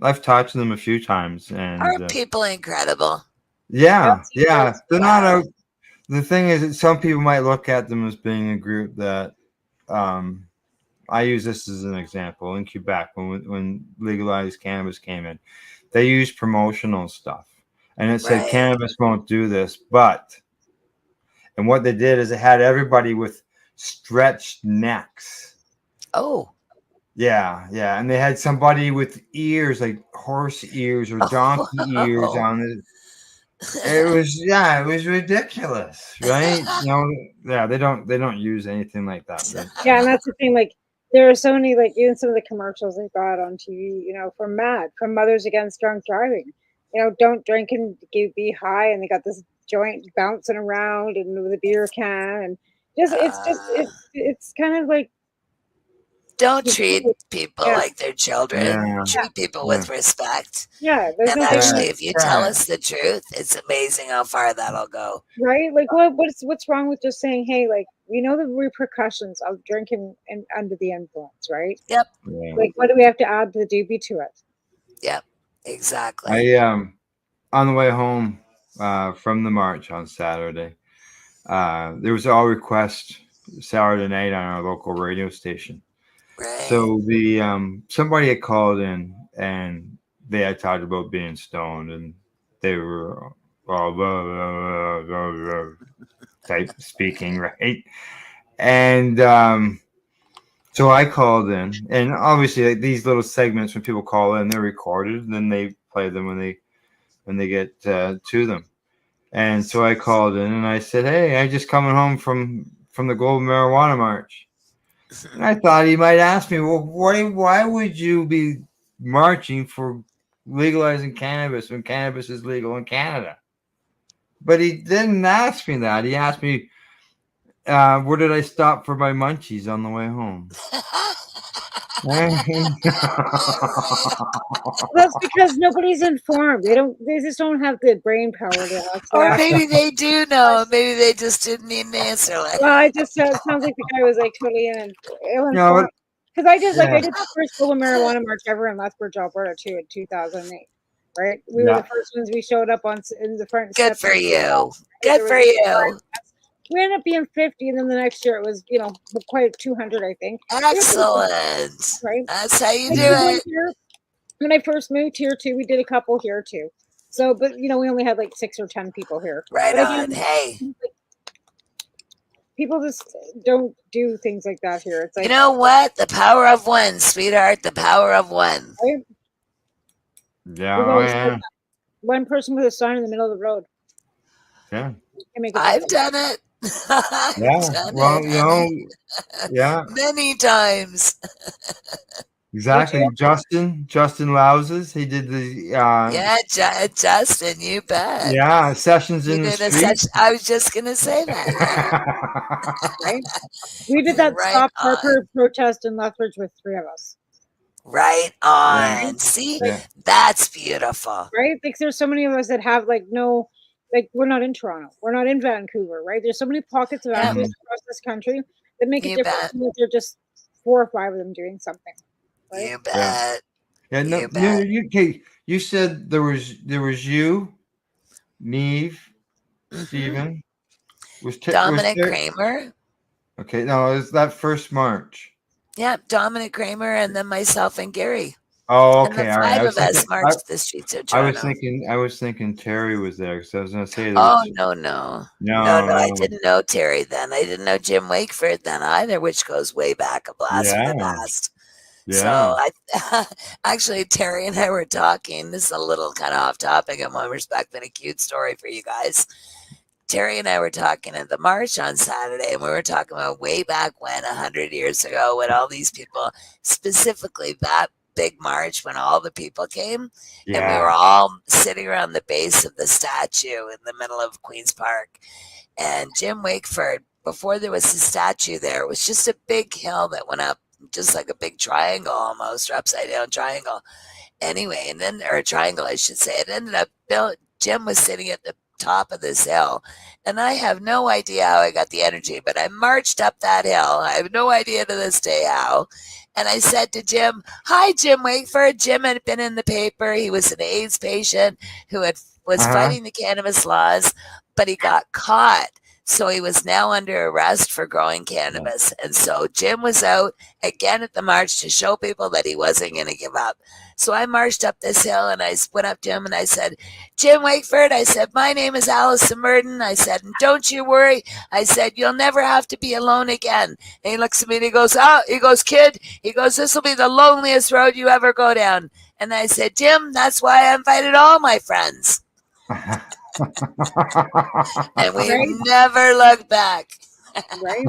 I've talked to them a few times. And aren't people incredible? Yeah. They're not out. The thing is that some people might look at them as being a group that I use this as an example. In Quebec, when legalized cannabis came in, they used promotional stuff. And it said cannabis won't do this, and what they did is it had everybody with stretched necks. Oh. Yeah. And they had somebody with ears, like horse ears or donkey ears on it. It was ridiculous, right? They don't use anything like that. Right? Yeah, and that's the thing. Like, there are so many, like, even some of the commercials they got on TV, from Mothers Against Drunk Driving. Don't drink and be high, and they got this joint bouncing around and with a beer can, and it's kind of like, don't treat people like they're children. Treat people with respect. Yeah. And actually, if you tell us the truth, it's amazing how far that'll go. Right? Like, what's wrong with just saying, hey, like, we know the repercussions of drinking and under the influence, right? Yep. Like, what do we have to add the doobie to it? Yep. Exactly. On the way home from the march on Saturday, there was all request Saturday night on our local radio station. Right. So the somebody had called in and they had talked about being stoned, and they were all type speaking, right? And so I called in, and obviously these little segments when people call in, they're recorded, and then they play them when they get to them. And so I called in and I said, "Hey, I just coming home from the Global Marijuana March." And I thought he might ask me, well, why would you be marching for legalizing cannabis when cannabis is legal in Canada? But he didn't ask me that. He asked me, Where did I stop for my munchies on the way home? That's because nobody's informed. They just don't have the brain power to ask Or that. maybe they do know. Maybe they just didn't need an answer. Like, Well, it sounds like the guy was like totally ill No, informed. Because I did yeah. the first global marijuana march ever in Lethbridge, Alberta too, in 2008. Right, we were Yeah. the first ones. We showed up in the front. good steps for of the you. wall. Good There for was you. We ended up being 50, and then the next year it was quite 200, I think. Excellent. Right, That's how you I do did one it. here when I first moved here too. We did a couple here too. So, but we only had like 6 or 10 people here. Right But on. again, Hey, people just don't do things like that here. It's like, you know what? The power of one, sweetheart. The power of one. right? Yeah, We've oh, always yeah, said one person with a sign in the middle of the road yeah, can make a I've difference. done it. I've yeah. done Well, it, you know, yeah, many times. exactly. Justin Louses, he did the Yeah, Justin, you bet. yeah, sessions You in the did a street. session. I was just gonna say that. Right? We did that Right Stop on. Harper protest in Lethbridge with 3 of us. Right on. See, Yeah. that's beautiful. Right? Like there's so many of us that have we're not in Toronto. We're not in Vancouver, right? There's so many pockets of Yeah. activists across this country that make a You difference bet. when they're just 4 or 5 of them doing something. Right? You bet. Yeah, no, You bet. you said there was you, Neve, Stephen, Dominic there? Kramer. Okay, no, it was that first March. Yeah, Dominic Kramer, and then myself and Gary. Oh, And okay, the all right. 5 of us marched the streets of I was Toronto. thinking Terry was there because I was going to say. Oh, no. I No. didn't know Terry then. I didn't know Jim Wakeford then either, which goes way back, a blast from the Yeah. past. Yeah. So I actually, Terry and I were talking. This is a little kind of off topic in one respect, but a cute story for you guys. Terry and I were talking at the march on Saturday, and we were talking about way back when, 100 years ago, when all these people, specifically that big march, when all the people came, and we were all sitting around the base of the statue in the middle of Queen's Park. And Jim Wakeford, before there was a statue there, it was just a big hill that went up, just like a big triangle almost, or upside down triangle. Anyway, and then, or a triangle, I should say. It ended up, Jim was sitting at the top of this hill, and I have no idea how I got the energy, but I marched up that hill. I have no idea to this day how. And I said to Jim, "Hi, Jim Wakeford." Jim had been in the paper. He was an AIDS patient who was fighting the cannabis laws, but he got caught. So he was now under arrest for growing cannabis. And so Jim was out again at the march to show people that he wasn't going to give up. So I marched up this hill, and I went up to him and I said, "Jim Wakeford," I said, "my name is Alison Myrden." I said, "and don't you worry." I said, "You'll never have to be alone again." And he looks at me and he goes, "Kid," he goes, "this will be the loneliest road you ever go down." And I said, "Jim, that's why I invited all my friends." And we never looked back. Right?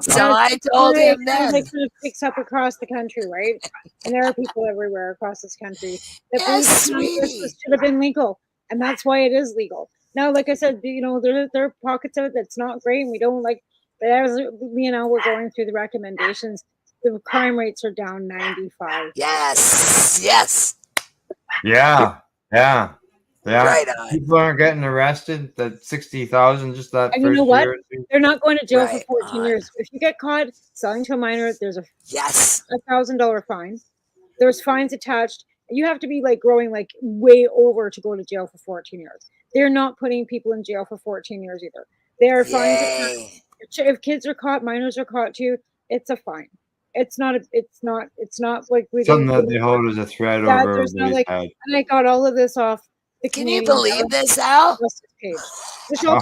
So I told him then. Like sort of picks up across the country, right? And there are people everywhere across this country that Yes, believe sweetie. this should have been legal, and that's why it is legal. Now, like I said, there are pockets of it that's not great, and we don't like. But as me and Al were going through the recommendations, the crime rates are down 95. Yes. Yeah. Right on. People aren't getting arrested. That 60,000 just that. And first you know what? year. They're not going to jail Right for 14 years. If you get caught selling to a minor, there's a $1,000 fine. There's fines attached. You have to be like growing like way over to go to jail for 14 years. They're not putting people in jail for 14 years either. There are fines attached. If kids are caught, minors are caught too, it's a fine. It's not like we Something that they hold as a threat over everybody's head. And I got all of this off the Can you believe this, Al? Justice page. This all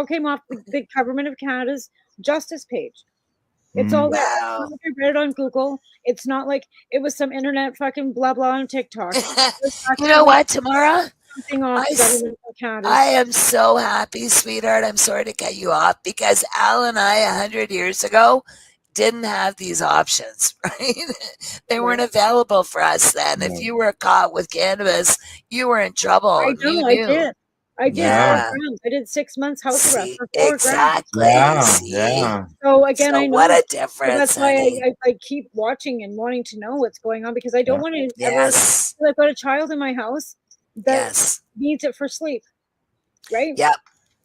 came off the Government of Canada's Justice page. It's all there. Wow. I read it on Google. It's not like it was some internet fucking blah blah on TikTok. You know what, Tamara? I am so happy, sweetheart. I'm sorry to cut you off because Al and I 100 years ago didn't have these options, right? They weren't available for us then. If you were caught with cannabis, you were in trouble. I know, I did. I did Yeah. 4 grams. I did 6 months house arrest See, for 4 grams. exactly. Yeah, See? yeah. So again, So I know. what a So difference, that's why honey. I keep watching and wanting to know what's going on, because I don't Yeah. want to ever. Yes. I've got a child in my house that Yes. needs it for sleep, right? Yep.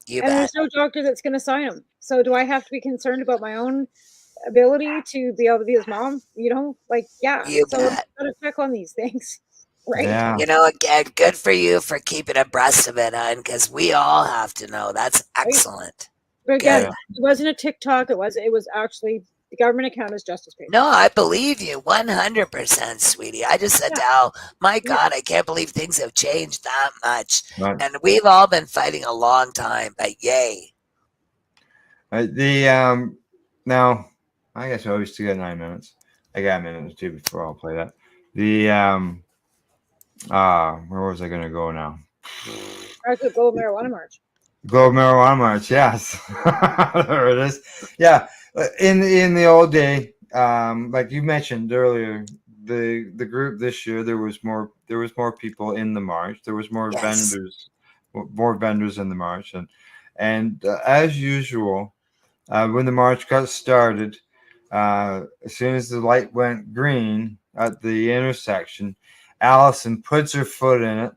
You And bet. there's no doctor that's going to sign him. So do I have to be concerned about my own ability to be able to be his mom? You know, like, yeah. You So I've bet. got to check on these things, right? Yeah. You know, again, good for you for keeping abreast of it, hon, because we all have to know. That's excellent. But again, Good. it wasn't a TikTok. It was actually the government account is Justice Page. No, I believe you 100%, sweetie. I just said to Al, my God, I can't believe things have changed that much. Right. And we've all been fighting a long time, but yay. Now, I guess we still got 9 minutes. I got a minute or two before I'll play that. Where was I gonna go now? I could go marijuana march. Global Marijuana March, yes. There it is. Yeah. In the old day, like you mentioned earlier, the group this year there was more people in the march. There was more vendors in the march, and as usual, when the march got started, as soon as the light went green at the intersection, Alison puts her foot in it.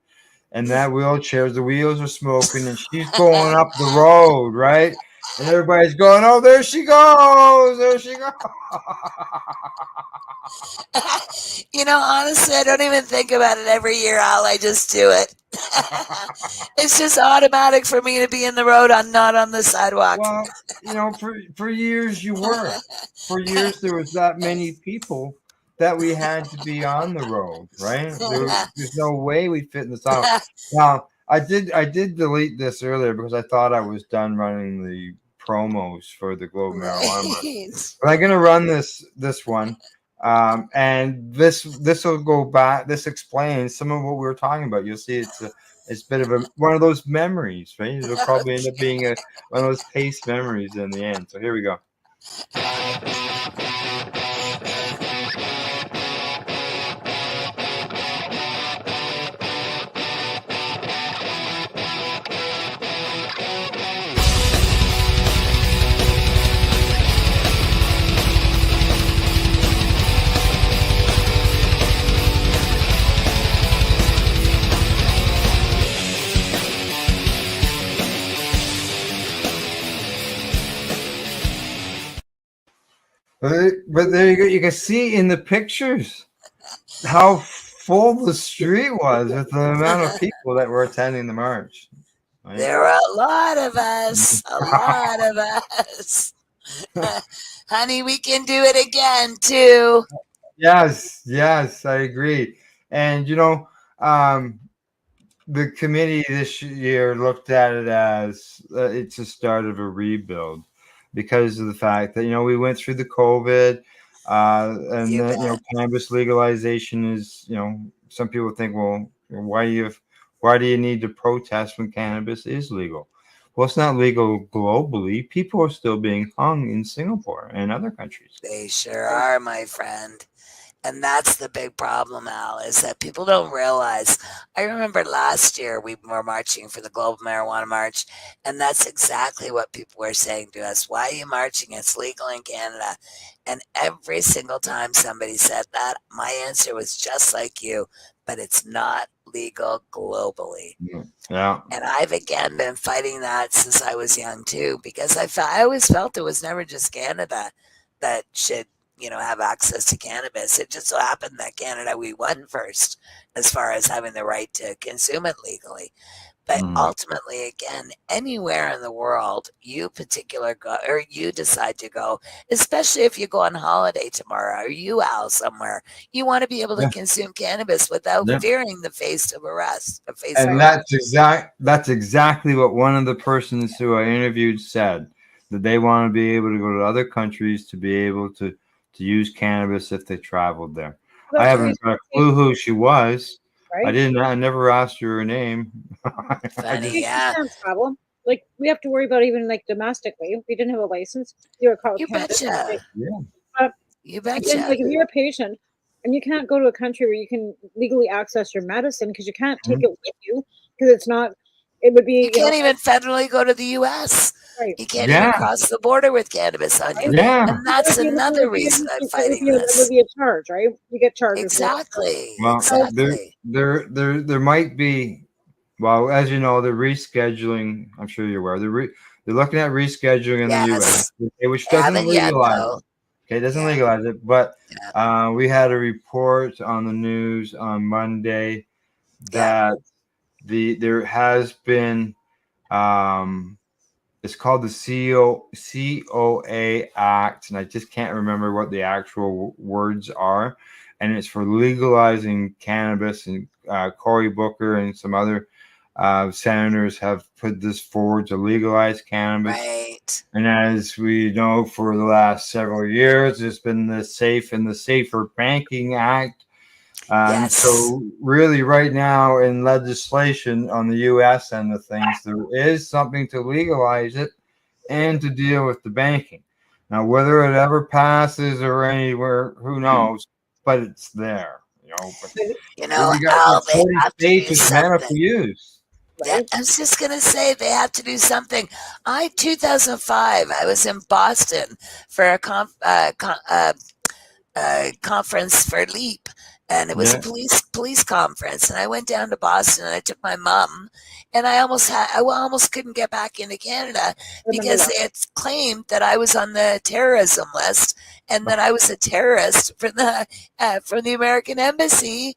And that wheelchair, the wheels are smoking, and she's going up the road, right? And everybody's going, "Oh, there she goes! There she goes!" You know, honestly, I don't even think about it every year, Al. I just do it. It's just automatic for me to be in the road. I'm not on the sidewalk. Well, you know, for years you were. For years there was that many people that we had to be on the road, right? There's no way we fit in the sidewalk. Now, I did delete this earlier because I thought I was done running the promos for the Global Marijuana March. But I'm gonna run this one, and this will go back. This explains some of what we were talking about. You'll see it's a bit of one of those memories, right? It'll probably end up being one of those taste memories in the end. So here we go. But there you go. You can see in the pictures how full the street was with the amount of people that were attending the march. Right? There were a lot of us. A lot of us. Honey, we can do it again, too. Yes, I agree. And, you know, the committee this year looked at it as it's a start of a rebuild, because of the fact that, you know, we went through the COVID, and you know, cannabis legalization is, you know, some people think, well, why do you need to protest when cannabis is legal? Well, it's not legal globally. People are still being hung in Singapore and other countries. They sure are, my friend. And that's the big problem, Al, is that people don't realize. I remember last year we were marching for the Global Marijuana March, and that's exactly what people were saying to us. Why are you marching? It's legal in Canada. And every single time somebody said that, my answer was just like you, but it's not legal globally. Yeah. And I've again been fighting that since I was young too, because I always felt it was never just Canada that should, you know, have access to cannabis. It just so happened that Canada, we won first as far as having the right to consume it legally. But ultimately, again, anywhere in the world you decide to go, especially if you go on holiday tomorrow, or you, Al, somewhere, you want to be able to consume cannabis without fearing the face of arrest. And that's exactly what one of the persons who I interviewed said, that they want to be able to go to other countries to be able to use cannabis if they traveled there. I haven't got a clue who she was. Right? I never asked her name. Funny, problem. Like, we have to worry about even like domestically. If we didn't have a license, you betcha. You betcha. Again, like, if you're a patient and you can't go to a country where you can legally access your medicine because you can't take it with you because it's not It would be, You can't even federally go to the U.S. right. You can't even cross the border with cannabis on you. And that's another reason I'm fighting That would this. be a charge, right? You get charged. Exactly. Well, Exactly. there might be. Well, as you know, the rescheduling. I'm sure you're aware. They're looking at rescheduling in the U.S., which doesn't legalize. Okay, it doesn't legalize it, but we had a report on the news on Monday that there has been it's called the COA Act, and I just can't remember what the actual words are, and it's for legalizing cannabis, and Cory Booker and some other senators have put this forward to legalize cannabis. Right. And as we know, for the last several years, there's been the Safe and the Safer Banking Act. So really right now in legislation on the U.S. end of things, there is something to legalize it and to deal with the banking. Now, whether it ever passes or anywhere, who knows, but it's there. We got 40 states with medical use. Yeah, I was just going to say they have to do something. 2005, I was in Boston for a conference for LEAP, and it was a police conference. And I went down to Boston, and I took my mom, and I almost couldn't get back into Canada because they had claimed that I was on the terrorism list and that I was a terrorist from the American embassy.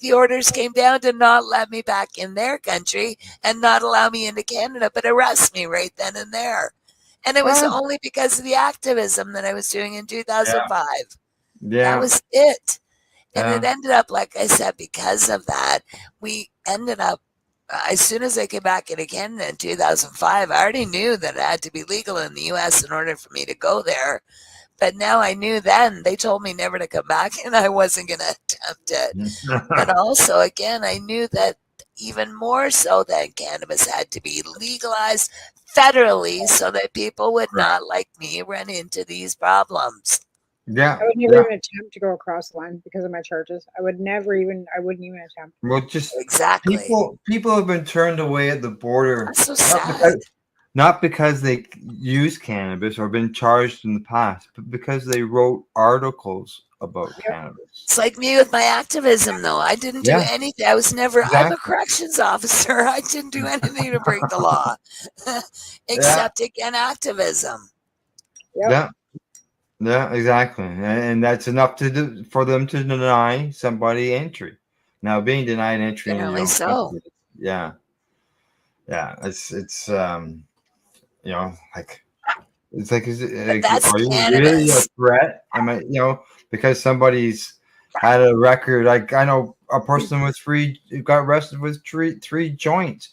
The orders came down to not let me back in their country and not allow me into Canada, but arrest me right then and there. And it was only because of the activism that I was doing in 2005. That was it. And it ended up, like I said, because of that, we ended up, as soon as I came back into Canada in 2005, I already knew that it had to be legal in the U.S. in order for me to go there. But now I knew then, they told me never to come back, and I wasn't going to attempt it. But also, again, I knew that even more so that cannabis had to be legalized federally so that people would not, like me, run into these problems. Yeah. I would never even attempt to go across the line because of my charges. I wouldn't even attempt. Well, just people have been turned away at the border. That's so sad. Not because they use cannabis or been charged in the past, but because they wrote articles about cannabis. It's like me with my activism, though. I didn't do anything. I was never, I'm a corrections officer. I didn't do anything to break the law, except, again, activism. Yeah, exactly. And that's enough for them to deny somebody entry. Now, being denied entry. Generally so. Yeah. It's is are you really a threat? Because somebody's had a record. Like, I know a person with got arrested with three joints.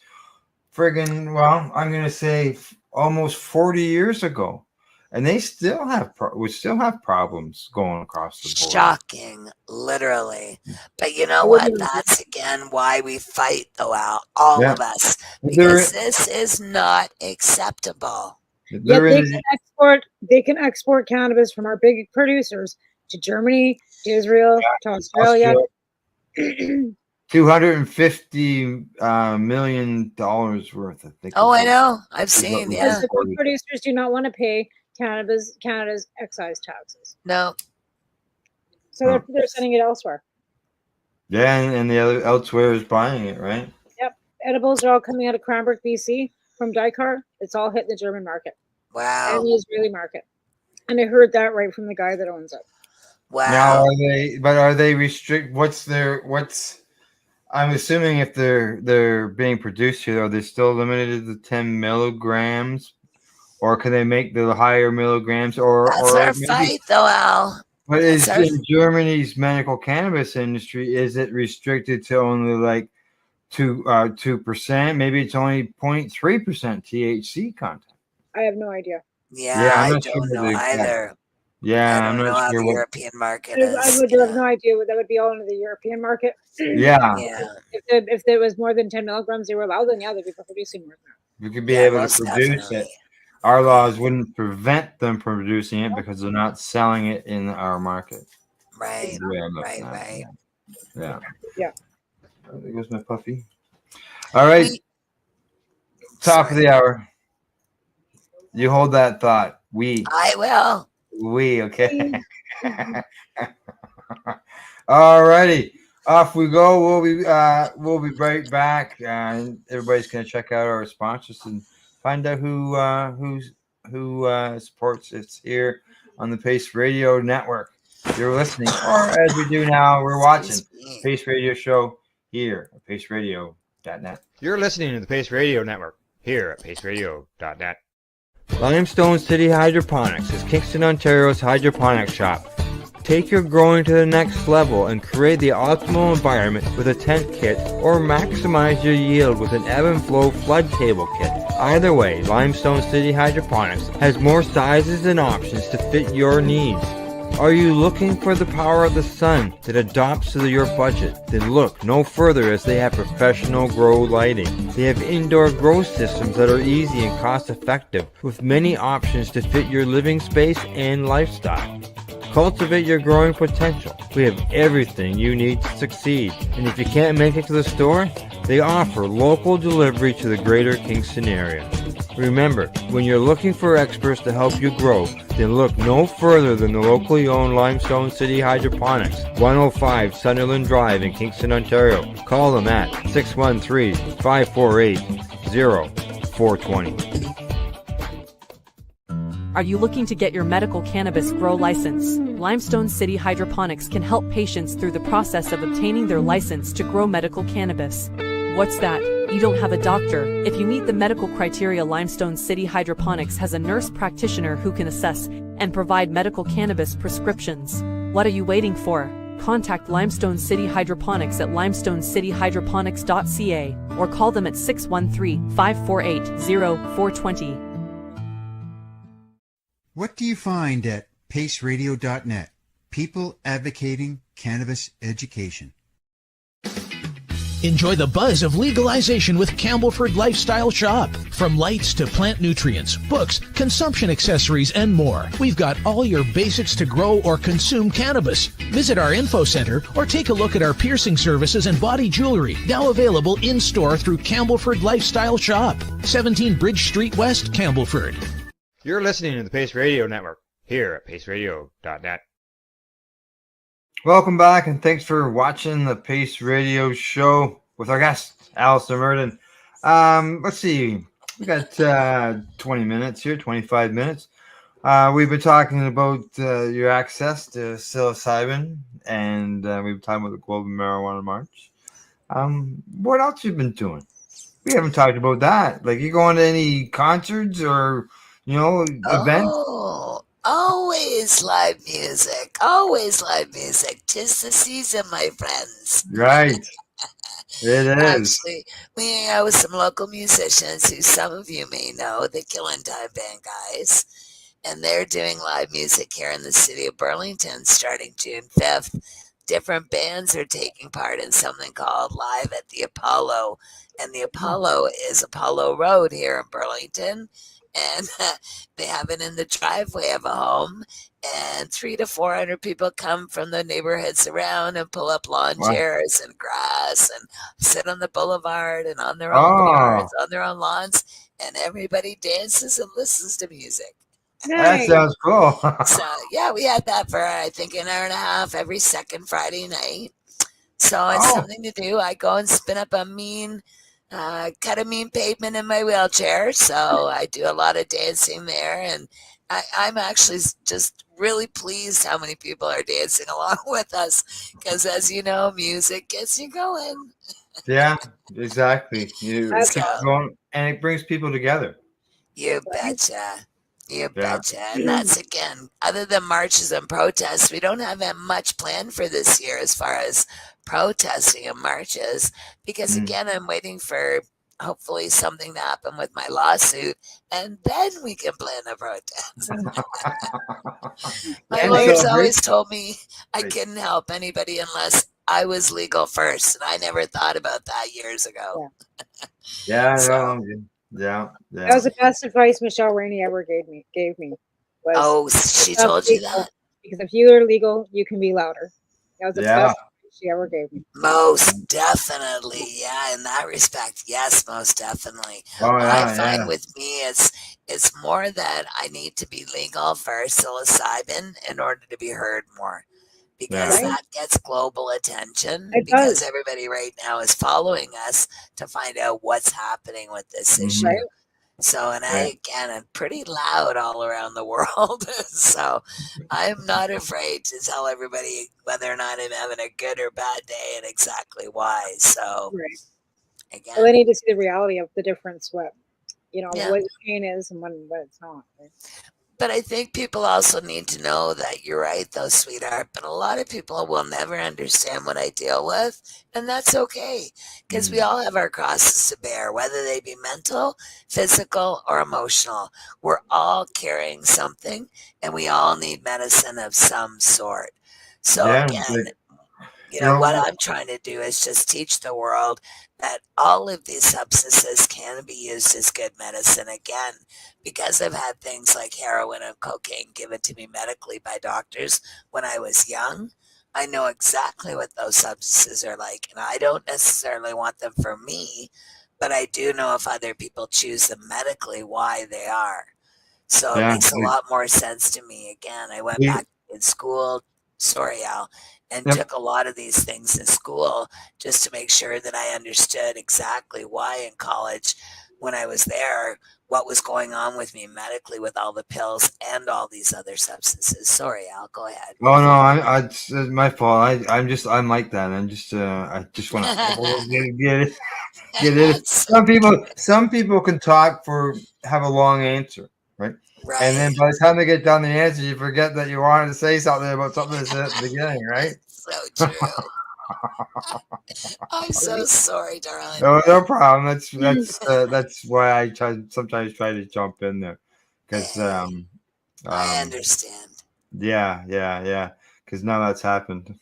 Friggin', well, I'm gonna say almost 40 years ago, and they still have problems going across the border. Shocking, literally. But you know what? That's again why we fight, though, all of us, because this is not acceptable. They can export cannabis from our big producers to Germany, to Israel, to Australia. $250 million worth, I think. Oh, I know. I've seen. Because the big producers do not want to pay Canada's excise taxes. No. So they're sending it elsewhere. Yeah, and the other elsewhere is buying it, right? Yep. Edibles are all coming out of Cranbrook, BC from Dykar. It's all hitting the German market. Wow. And the Israeli market. And I heard that right from the guy that owns it. Wow. Now are they I'm assuming if they're being produced here, are they still limited to 10 milligrams? Or can they make the higher milligrams? That's our fight, though, Al. But in Germany's medical cannabis industry, is it restricted to only like 2%? Maybe it's only 0.3% THC content. I have no idea. Yeah, I don't know either. Yeah, I'm not sure what the European market is. I would have no idea. That would be all into the European market. Yeah. If there was more than 10 milligrams they were allowed, then they'd be producing more than that. We could be able to produce it. Our laws wouldn't prevent them from producing it because they're not selling it in our market. Right. Yeah. Yeah. There goes my puppy. All right. Top of the hour. You hold that thought. I will. Okay. All righty. Off we go. We'll be right back. Everybody's gonna check out our sponsors and find out who supports us here on the Pace Radio Network. You're listening, or as we do now, we're watching Pace Radio Show here at paceradio.net. You're listening to the Pace Radio Network here at paceradio.net. Limestone City Hydroponics is Kingston, Ontario's hydroponics shop. Take your growing to the next level and create the optimal environment with a tent kit, or maximize your yield with an ebb and flow flood table kit. Either way, Limestone City Hydroponics has more sizes and options to fit your needs. Are you looking for the power of the sun that adapts to your budget? Then look no further, as they have professional grow lighting. They have indoor grow systems that are easy and cost effective, with many options to fit your living space and lifestyle. Cultivate your growing potential. We have everything you need to succeed. And if you can't make it to the store, they offer local delivery to the greater Kingston area. Remember, when you're looking for experts to help you grow, then look no further than the locally owned Limestone City Hydroponics, 105 Sunderland Drive in Kingston, Ontario. Call them at 613-548-0420. Are you looking to get your medical cannabis grow license? Limestone City Hydroponics can help patients through the process of obtaining their license to grow medical cannabis. What's that? You don't have a doctor. If you meet the medical criteria, Limestone City Hydroponics has a nurse practitioner who can assess and provide medical cannabis prescriptions. What are you waiting for? Contact Limestone City Hydroponics at limestonecityhydroponics.ca or call them at 613-548-0420. What do you find at paceradio.net? People advocating cannabis education. Enjoy the buzz of legalization with Campbellford Lifestyle Shop. From lights to plant nutrients, books, consumption accessories, and more, we've got all your basics to grow or consume cannabis. Visit our info center or take a look at our piercing services and body jewelry, now available in-store through Campbellford Lifestyle Shop, 17 Bridge Street West, Campbellford. You're listening to the Pace Radio Network here at paceradio.net. Welcome back, and thanks for watching the Pace Radio Show with our guest, Alison Myrden. Let's see. We got 20 minutes here, 25 minutes. We've been talking about your access to psilocybin, and we've been talking about the Global Marijuana March. What else you've been doing? We haven't talked about that. Like, you going to any concerts or, events? Oh, always live music. Always live music. 'Tis the season, my friends. Right. It is. Actually, we hang out with some local musicians who some of you may know, the Killing Time Band guys. And they're doing live music here in the city of Burlington starting June 5th. Different bands are taking part in something called Live at the Apollo. And the Apollo is Apollo Road here in Burlington. And they have it in the driveway of a home, and 300 to 400 people come from the neighborhoods around and pull up lawn chairs and grass and sit on the boulevard and on their own yards, on their own lawns, and everybody dances and listens to music. That sounds cool. So, yeah, we had that for, I think, an hour and a half every second Friday night. So it's something to do. I go and spin up a cut a mean pavement in my wheelchair, so I do a lot of dancing there, and I'm actually just really pleased how many people are dancing along with us, because as you know, music gets you going. Yeah, exactly. You keep going, and it brings people together. You betcha. You betcha. And that's, again, other than marches and protests, we don't have that much planned for this year as far as protesting and marches, because again, I'm waiting for hopefully something to happen with my lawsuit, and then we can plan a protest. My lawyers always told me I couldn't help anybody unless I was legal first, and I never thought about that years ago. Yeah, That was the best advice Michelle Rainey ever gave me. She told you that? Because if you are legal, you can be louder. That was the best advice she ever gave me. Most definitely, yeah. In that respect, yes, most definitely. Oh I yeah, find yeah. with me, it's more that I need to be legal for psilocybin in order to be heard more, because Right? that gets global attention. It Because does. everybody right now is following us to find out what's happening with this issue. Right? So, and Right. I'm pretty loud all around the world. So, I'm not afraid to tell everybody whether or not I'm having a good or bad day and exactly why. So, Right. again, Well, they need to see the reality of the difference, what yeah. what pain is and when what it's not. Right? But I think people also need to know that you're right, though, sweetheart. But a lot of people will never understand what I deal with. And that's okay, because we all have our crosses to bear, whether they be mental, physical, or emotional. We're all carrying something, and we all need medicine of some sort. So, Yeah, again, you what know, I'm trying to do is just teach the world that all of these substances can be used as good medicine. Again, because I've had things like heroin and cocaine given to me medically by doctors when I was young. I know exactly what those substances are like, and I don't necessarily want them for me, but I do know if other people choose them medically, why they are. So it yeah, makes a lot more sense to me. Again, I went we, back in school, sorry, Al, and yep, took a lot of these things in school just to make sure that I understood exactly why in college, when I was there, what was going on with me medically with all the pills and all these other substances. Sorry, Al, go ahead. oh no, it's my fault. I'm like that. I just want to get it. So Some people can talk for have a long answer, right? And then right. by the time they get done the answer, you forget that you wanted to say something about something that's at the beginning, right? So true. I'm so sorry, darling. No, no problem. That's why I sometimes try to jump in there, because I um understand. yeah, because now that's happened.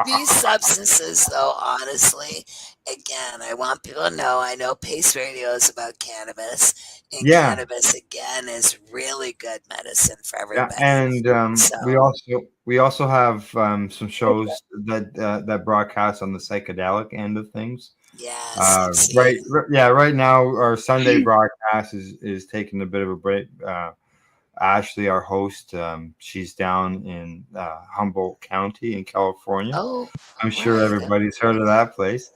These substances, though, honestly, again, I want people to know I know Pace Radio is about cannabis, and Yeah, cannabis, again, is really good medicine for yeah, everybody. and So, we also have some shows that broadcast on the psychedelic end of things. yes, I've Right, seen. yeah, right now our Sunday broadcast is taking a bit of a break. Ashley, our host, she's down in Humboldt County in California. Oh, I'm sure right, everybody's heard of that place.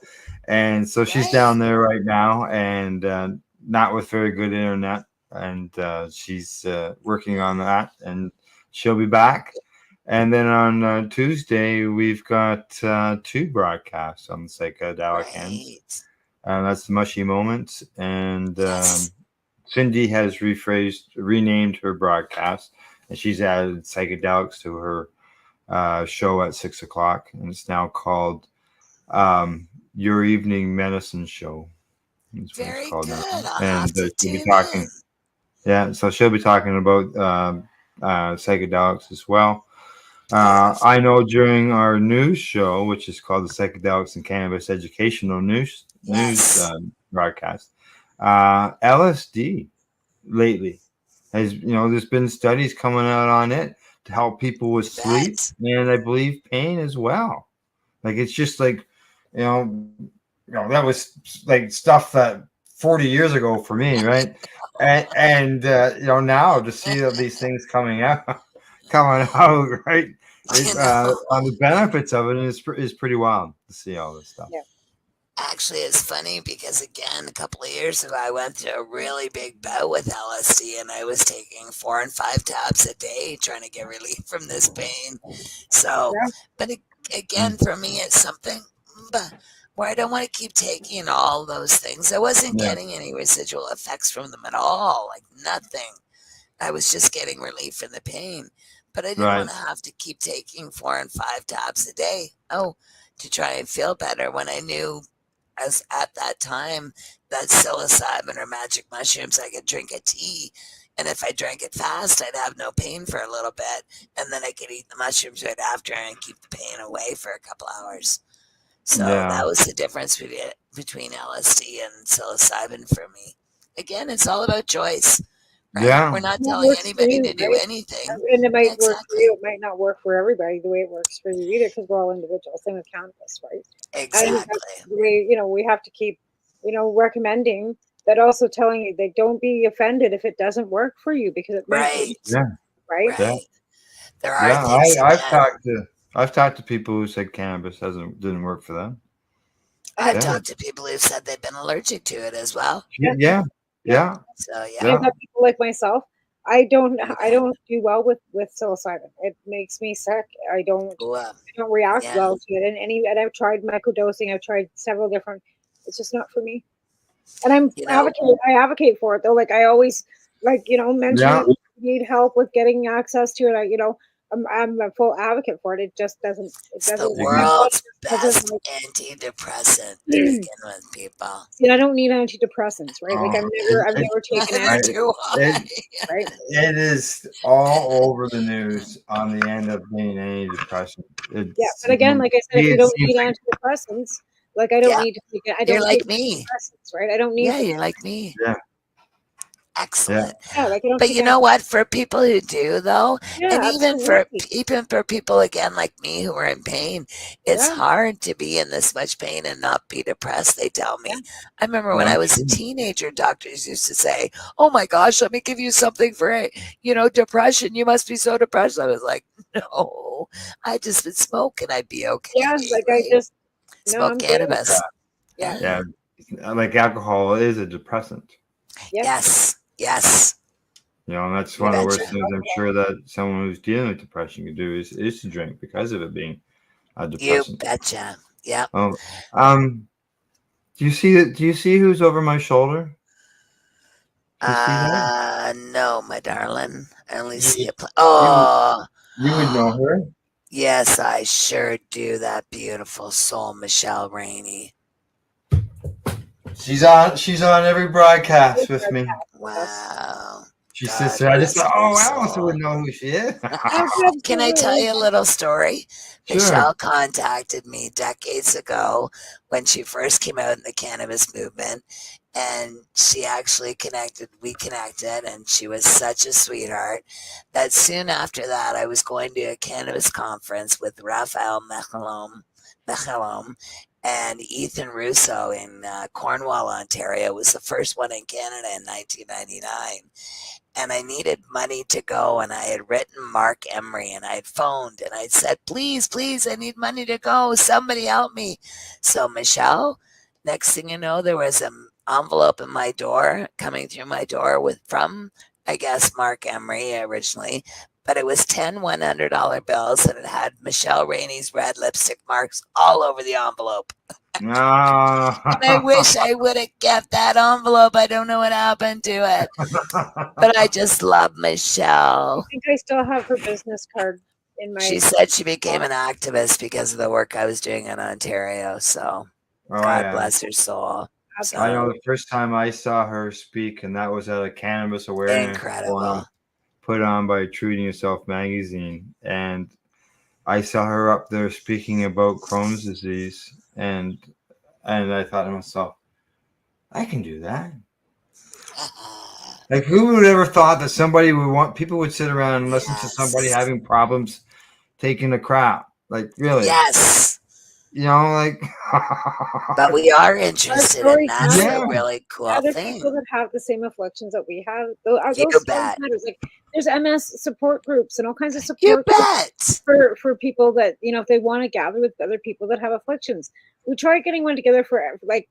And so she's right. down there right now, and not with very good internet. And she's working on that, and she'll be back. And then on Tuesday, we've got two broadcasts on the psychedelic end. Right. That's the Mushy Moments, and Yes. Cindy has renamed her broadcast, and she's added psychedelics to her show at 6 o'clock, and it's now called Your Evening Medicine Show. That's what it's Very called now. good. I'll And have to she'll be tune talking, in. yeah, so she'll be talking about psychedelics as well. Beautiful. I know during our news show, which is called the Psychedelics and Cannabis Educational News Yes. broadcast, LSD lately has, there's been studies coming out on it to help people with You sleep, bet. and I believe pain as well. Like it's just like, that was like stuff that 40 years ago for me, right? And now to see all these things coming out, right? You know. On the benefits of it is pretty wild to see all this stuff. Yeah. Actually, it's funny because, again, a couple of years ago, I went through a really big bout with LSD, and I was taking 4 and 5 tabs a day trying to get relief from this pain. So, Yeah. but again, for me, it's something where I don't want to keep taking all those things. I wasn't Yeah, getting any residual effects from them at all, like nothing. I was just getting relief from the pain, but I didn't right. want to have to keep taking 4 and 5 tabs a day. Oh, to try and feel better when I knew as at that time that psilocybin or magic mushrooms, I could drink a tea, and if I drank it fast, I'd have no pain for a little bit, and then I could eat the mushrooms right after and keep the pain away for a couple hours. So Yeah, that was the difference between LSD and psilocybin for me. Again, it's all about choice. Right? Yeah. We're not It telling works for anybody you, to do right? anything. And it might work for Exactly. you. It might not work for everybody the way it works for you either, because we're all individuals. Same with cannabis, right? I think that's Exactly. the way, we have to keep, recommending, but also telling you that don't be offended if it doesn't work for you, because it might Right. be, Yeah. right? Right. Yeah. There are Yeah. things you I've talked to people who said cannabis didn't work for them. I've Yeah. talked to people who've said they've been allergic to it as well. Yeah. Yeah. Yeah. So And yeah. I've got people like myself. I don't do well with psilocybin. It makes me sick. I don't react Yeah. well to it. And I've tried microdosing. I've tried several different. It's just not for me. And I advocate for it though. Like I always mention Yeah. it. Need help with getting access to it. I'm a full advocate for it. It just doesn't. It's the my body world's doesn't best antidepressant to begin with, people. See, I don't need antidepressants, right? Like I've Oh, never taken Neither it, do I. right? It is all over the news on the end of being antidepressant. Yeah, but again, like I said, if you It don't seems need like- antidepressants, like I don't Yeah. need to take it. I You're don't like take me. antidepressants, right? I don't need. Yeah, you're like me. Yeah. Excellent. Yeah, like I don't. But take you know what? For people who do, though, Yeah, and absolutely. even for people again like me who are in pain, it's Yeah. hard to be in this much pain and not be depressed. They tell me. Yeah. I remember when I was a teenager, doctors used to say, "Oh my gosh, let me give you something for depression. You must be so depressed." I was like, "No, I just would smoke and I'd be okay." Yeah, like I right? just smoke I'm good. cannabis. Yeah. Yeah. Like alcohol is a depressant. Yes. Yes. And that's You one of the betcha. worst things I'm sure that someone who's dealing with depression could do is to drink because of it being a You depressant. betcha. Yeah. Oh, do you see who's over my shoulder? Do you see that? No, my darling. I only You- see a oh. You would know her. Yes, I sure do. That beautiful soul, Michelle Rainey. She's on every broadcast with me. Wow. She God sits there. I just bless thought, her Alice soul. would know who she is. Can I tell you a little story? Sure. Michelle contacted me decades ago when she first came out in the cannabis movement, and she actually we connected, and she was such a sweetheart that soon after that I was going to a cannabis conference with Raphael Mechalom and Ethan Russo in Cornwall, Ontario. It was the first one in Canada in 1999. And I needed money to go, and I had written Mark Emery, and I had phoned, and I said, please, I need money to go. Somebody help me. So Michelle, next thing you know, there was an envelope in my door, coming through my door from, I guess, Mark Emery originally, but it was 10 $100 bills, and it had Michelle Rainey's red lipstick marks all over the envelope. No. And I wish I would have kept that envelope. I don't know what happened to it. But I just love Michelle. I think I still have her business card in my. She said she became an activist because of the work I was doing in Ontario. So God bless her soul. So, I know the first time I saw her speak, and that was at a cannabis awareness incredible. Put on by Treating Yourself magazine. And I saw her up there speaking about Crohn's disease. And I thought to myself, I can do that. Like, who would ever thought that people would sit around and listen to somebody having problems taking a crap? Like, really? Yes. Like. But we are interested in that's a really cool Other thing. people that have the same afflictions that we have. Those bet. matters. Like, there's MS support groups and all kinds of support You groups for people that, if they want to gather with other people that have afflictions. We tried getting one together for, we've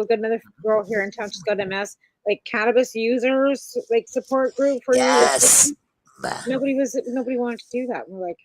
got another girl here in town. She's got MS, like cannabis users, like support group for yes. Nobody wanted to do that. We're like,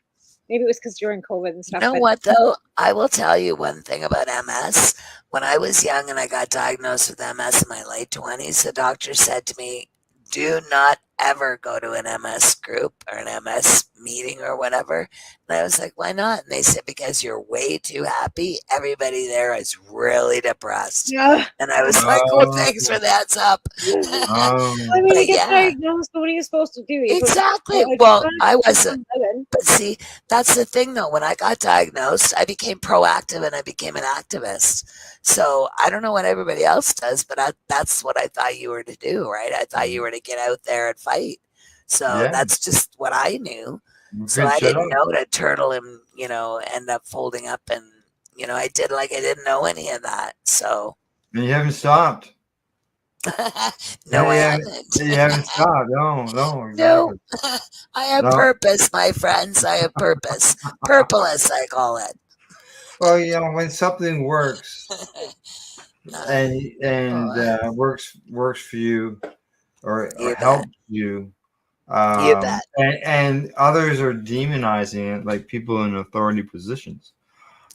maybe it was because during COVID and stuff. You know what, though? I will tell you one thing about MS. When I was young and I got diagnosed with MS in my late 20s, the doctor said to me, do not ever go to an MS group or an MS meeting or whatever. And I was like, why not? And they said, because you're way too happy. Everybody there is really depressed. Yeah. And I was like, well, thanks for the heads up. I mean, you get diagnosed, what are you supposed to do? Exactly. Well, I wasn't. But see, that's the thing, though. When I got diagnosed, I became proactive and I became an activist. So I don't know what everybody else does, but that's what I thought you were to do, right? I thought you were to get out there and fight fight. So Yeah. that's just what I knew. So Good I didn't setup. know to turtle him, end up folding up, and I did like I didn't know any of that. So And you haven't stopped. no, I Yeah, haven't. you haven't stopped. No, No, exactly. I have No. purpose, my friends. I have purpose. Purposeless, I call it. Well, when something works and works for you or You bet. helps you, You bet. and others are demonizing it, like people in authority positions.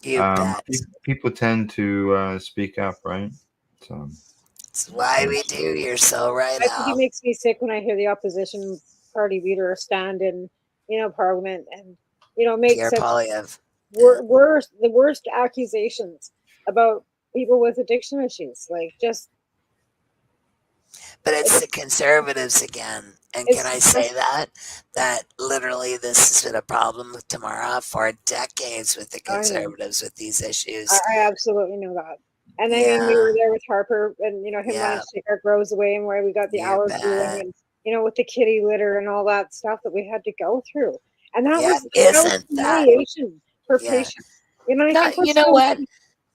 You bet. People tend to speak up, right? So That's why we do. You're so right, I think it Al. makes me sick when I hear the opposition party leader stand in, Parliament and, make Pierre such Polyev. the worst accusations about people with addiction issues. Like, just. But it's the conservatives again. And can I say that literally this has been a problem with Tamara for decades with the conservatives with these issues. I absolutely know that. And then when we were there with Harper and, him wanting to take our grows away, and where we got the hours ruling, and, with the kitty litter and all that stuff that we had to go through. And that was humiliation for patients. You know what?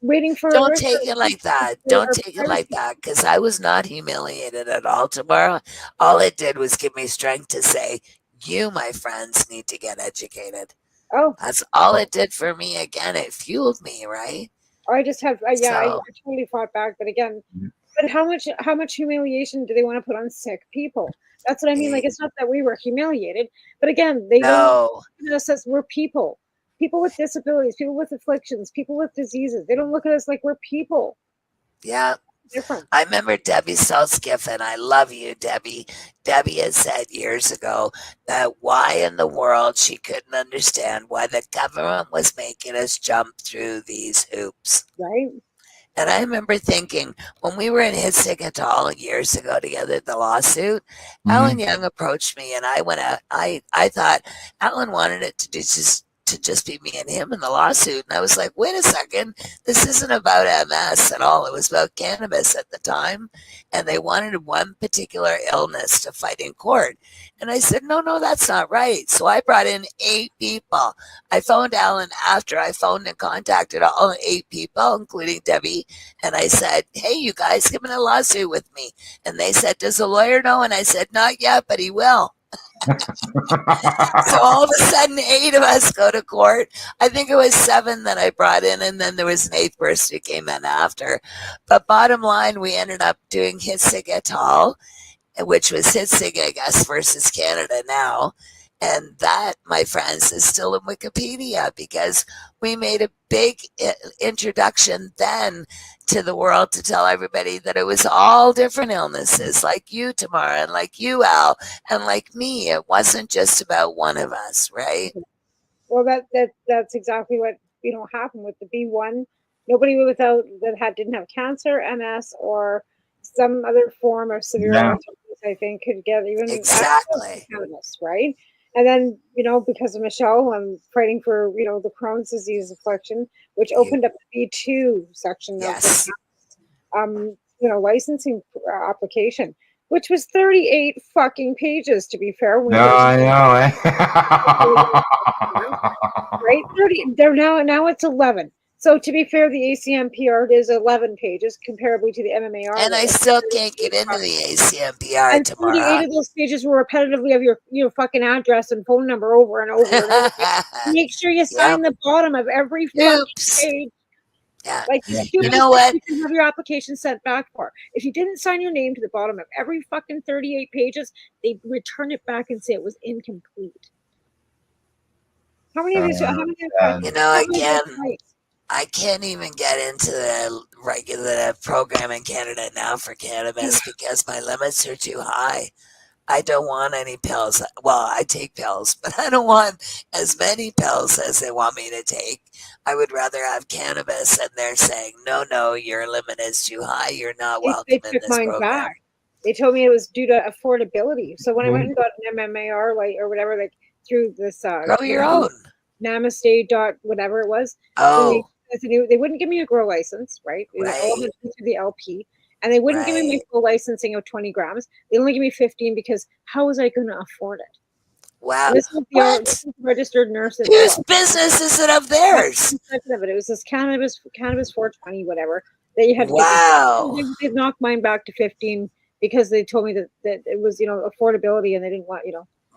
Waiting for Don't take it like that. Don't take it like that, because I was not humiliated at all tomorrow. All it did was give me strength to say, you, my friends, need to get educated. Oh, that's all it did for me. Again, it fueled me, right? I just have, I totally fought back. But again, but how much humiliation do they want to put on sick people? That's what I mean. Like, it's not that we were humiliated, but again, they don't look at us as we're people. People with disabilities, people with afflictions, people with diseases. They don't look at us like we're people. Yeah. Different. I remember Debbie Salskiff, I love you, Debbie. Debbie had said years ago that why in the world she couldn't understand why the government was making us jump through these hoops. Right. And I remember thinking, when we were in Hitsig years ago together at the lawsuit, Alan Young approached me, and I went out. I thought Alan wanted it to just be me and him in the lawsuit. And I was like, wait a second, this isn't about MS at all. It was about cannabis at the time. And they wanted one particular illness to fight in court. And I said, no, that's not right. So I brought in 8 people. I phoned Alan after I phoned and contacted all 8 people, including Debbie. And I said, hey, you guys, come in a lawsuit with me. And they said, does the lawyer know? And I said, not yet, but he will. So all of a sudden 8 of us go to court. I think it was 7 that I brought in, and then there was an 8th person who came in after. But bottom line, we ended up doing Hitsig et al., which was Hitsig, I guess, versus Canada now. And that, my friends, is still in Wikipedia, because we made a big introduction then to the world to tell everybody that it was all different illnesses, like you, Tamara, and like you, Al, and like me. It wasn't just about one of us, right? Well, that's exactly what happened with the B1. Nobody didn't have cancer, MS, or some other form of severe arthritis, I think, could get even exactly cannabis, right? And then, because of Michelle, I'm fighting for, the Crohn's disease affliction, which opened up the B2 section of the licensing application, which was 38 fucking pages, to be fair. I know. Right? 30. Now it's 11. So to be fair, the ACMPR is 11 pages, comparably to the MMAR. And I still can't get into the ACMPR, and 38 of those pages were repetitively of your fucking address and phone number over and over and over. Make sure you sign the bottom of every fucking page. Yeah. Like, you know what? You can have your application sent back for. If you didn't sign your name to the bottom of every fucking 38 pages, they return it back and say it was incomplete. How many of these? Again, I can't even get into the regular program in Canada now for cannabis because my limits are too high. I don't want any pills. Well, I take pills, but I don't want as many pills as they want me to take. I would rather have cannabis, and they're saying, no, your limit is too high. You're not welcome in this program. Back. They told me it was due to affordability. So when I went and got an MMAR, or whatever, through this grow your own Namaste whatever it was. Oh. They wouldn't give me a grow license, right? Right. All went through the LP. And they wouldn't give me my Right. full licensing of 20 grams. They only give me 15 because how was I going to afford it? Wow. And this was What? this was the registered nurse that Whose business is it of theirs? of it. It was this cannabis 420, whatever, that you had to Wow. get. They knocked mine back to 15 because they told me that it was, affordability, and they didn't want,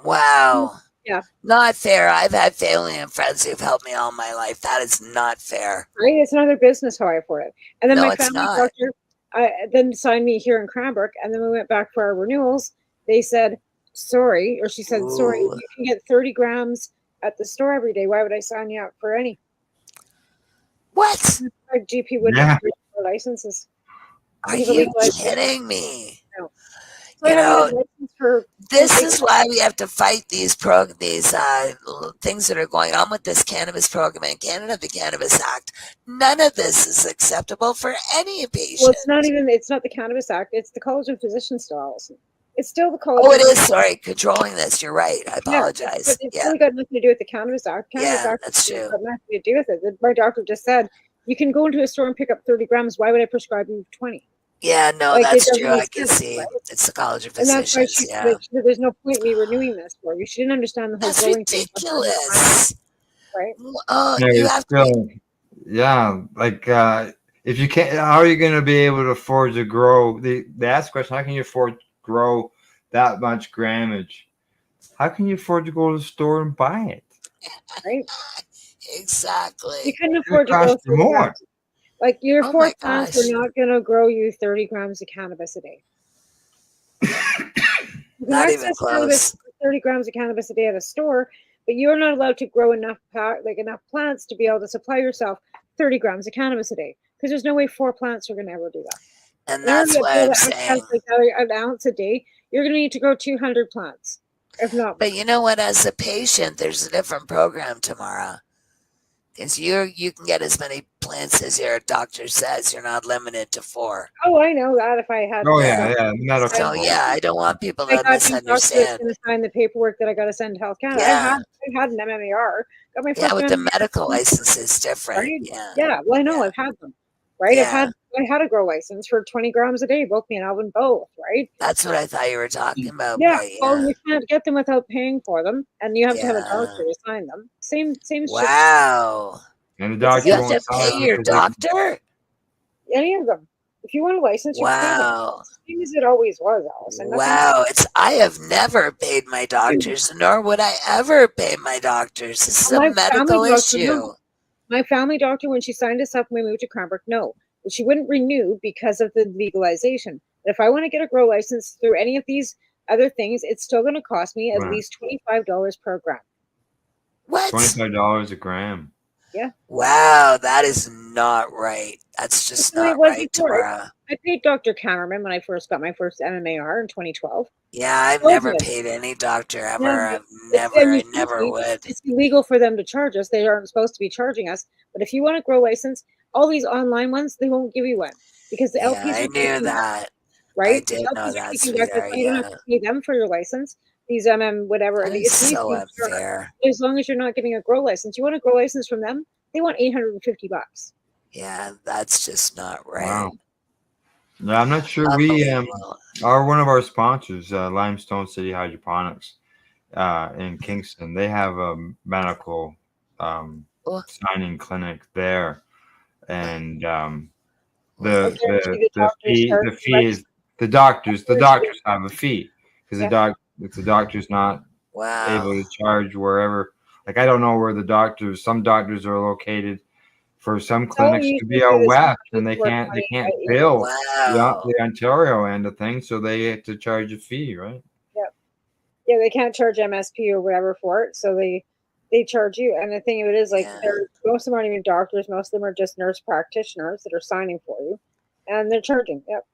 Wow. Yeah. Not fair. I've had family and friends who've helped me all my life. That is not fair. Right? It's another business how I afford it. And then No, my it's family not. doctor then signed me here in Cranbrook, and then we went back for our renewals. They said, sorry, or she said, sorry, Ooh. you can get 30 grams at the store every day. Why would I sign you up for any? What? My GP wouldn't Yeah. have licenses. Are Because of you legalized- kidding me? No. So I You haven't know, had a license for this is why we have to fight these things that are going on with this cannabis program in Canada, the Cannabis Act. None of this is acceptable for any patient. Well, it's not the Cannabis Act. It's the College of Physicians still, Alison. It's still the College Oh, of it is. Sorry, controlling this. You're right. I apologize. But it's Yeah, really got nothing to do with the Cannabis Act. Cannabis Yeah, Act that's has true. got nothing to do with it. My doctor just said, you can go into a store and pick up 30 grams. Why would I prescribe you 20? yeah. No, Like, it that's doesn't true. I make can sense, see. right? It's the College of And that's why Physicians. Yeah, there's no point in me renewing this for you. She didn't understand the whole that's growing thing, ridiculous. right? Oh, Yeah, you it's have to. still, yeah, like if you can't, how are you going to be able to afford to grow? They ask the question, how can you afford to grow that much grammage? How can you afford to go to the store and buy it? Right? Exactly. You couldn't afford to go cost you 30 more. grams. Like, your Oh 4 my plants gosh. are not going to grow you 30 grams of cannabis a day. You can Not even access close. 30 grams of cannabis a day at a store, but you're not allowed to grow enough plants to be able to supply yourself 30 grams of cannabis a day, because there's no way 4 plants are going to ever do that. And In order that's to why be able I'm to saying. access an ounce a day, you're going to need to grow 200 plants, if not. But you know what? As a patient, there's a different program, Tamara. Because you can get as many plants as your doctor says. You're not limited to 4. Oh, I know that if I had. Oh, yeah, medical. So yeah, I don't want people I to got the doctor that's misunderstand. going to sign the paperwork that I got to send to Health Canada. Yeah. I had an MMAR. Got my Yeah, first with the MMAR. medical license is different. Right? Yeah. Yeah. Well, I know Yeah. I've had them. Right? Yeah. I had a grow license for 20 grams a day, both me and Alvin both. Right? That's what I thought you were talking about. Yeah. But Well, yeah. you can't get them without paying for them, and you have to have a Yeah. doctor to sign them. Same shit. Wow. And the doctor You have won't to sign pay it your because they- doctor? Any of them. If you want a license, you pay them. Wow. Same as it always was, Alison. Wow. I have never paid my doctors, nor would I ever pay my doctors. This is a My medical family doctor, issue. no. My family doctor, when she signed us up when we moved to Cranbrook, no. But she wouldn't renew because of the legalization. But if I want to get a grow license through any of these other things, it's still going to cost me at Wow. least $25 per gram. What? $25 a gram. Yeah. Wow, that is not right. That's just That's the way it not was right, before. Tamara. I paid Dr. Cameron when I first got my first MMAR in 2012. Yeah, I've Oh, never good. paid any doctor ever. Yeah, I never would. It's illegal for them to charge us. They aren't supposed to be charging us. But if you want a grow license, all these online ones, they won't give you one because the Yeah, LPs I are knew taking that. right? I did The know LPs are that, taking back, sweetheart. you don't have to pay them for your license. These whatever. That It's is so easy to unfair. as long as you're not getting a grow license. You want a grow license from them? They want $850. Yeah, that's just not right. Wow. Yeah, I'm not sure. We are one of our sponsors, Limestone City Hydroponics in Kingston. They have a medical signing clinic there, and the fee is the doctors have a fee because the doctor's not able to charge wherever. Like I don't know where some doctors are located. For some clinics to be out west, and they can't bill the Ontario end of things, so they have to charge a fee, right? Yep. Yeah, they can't charge MSP or whatever for it, so they charge you. And the thing of it is, like, most of them aren't even doctors. Most of them are just nurse practitioners that are signing for you, and they're charging. Yep.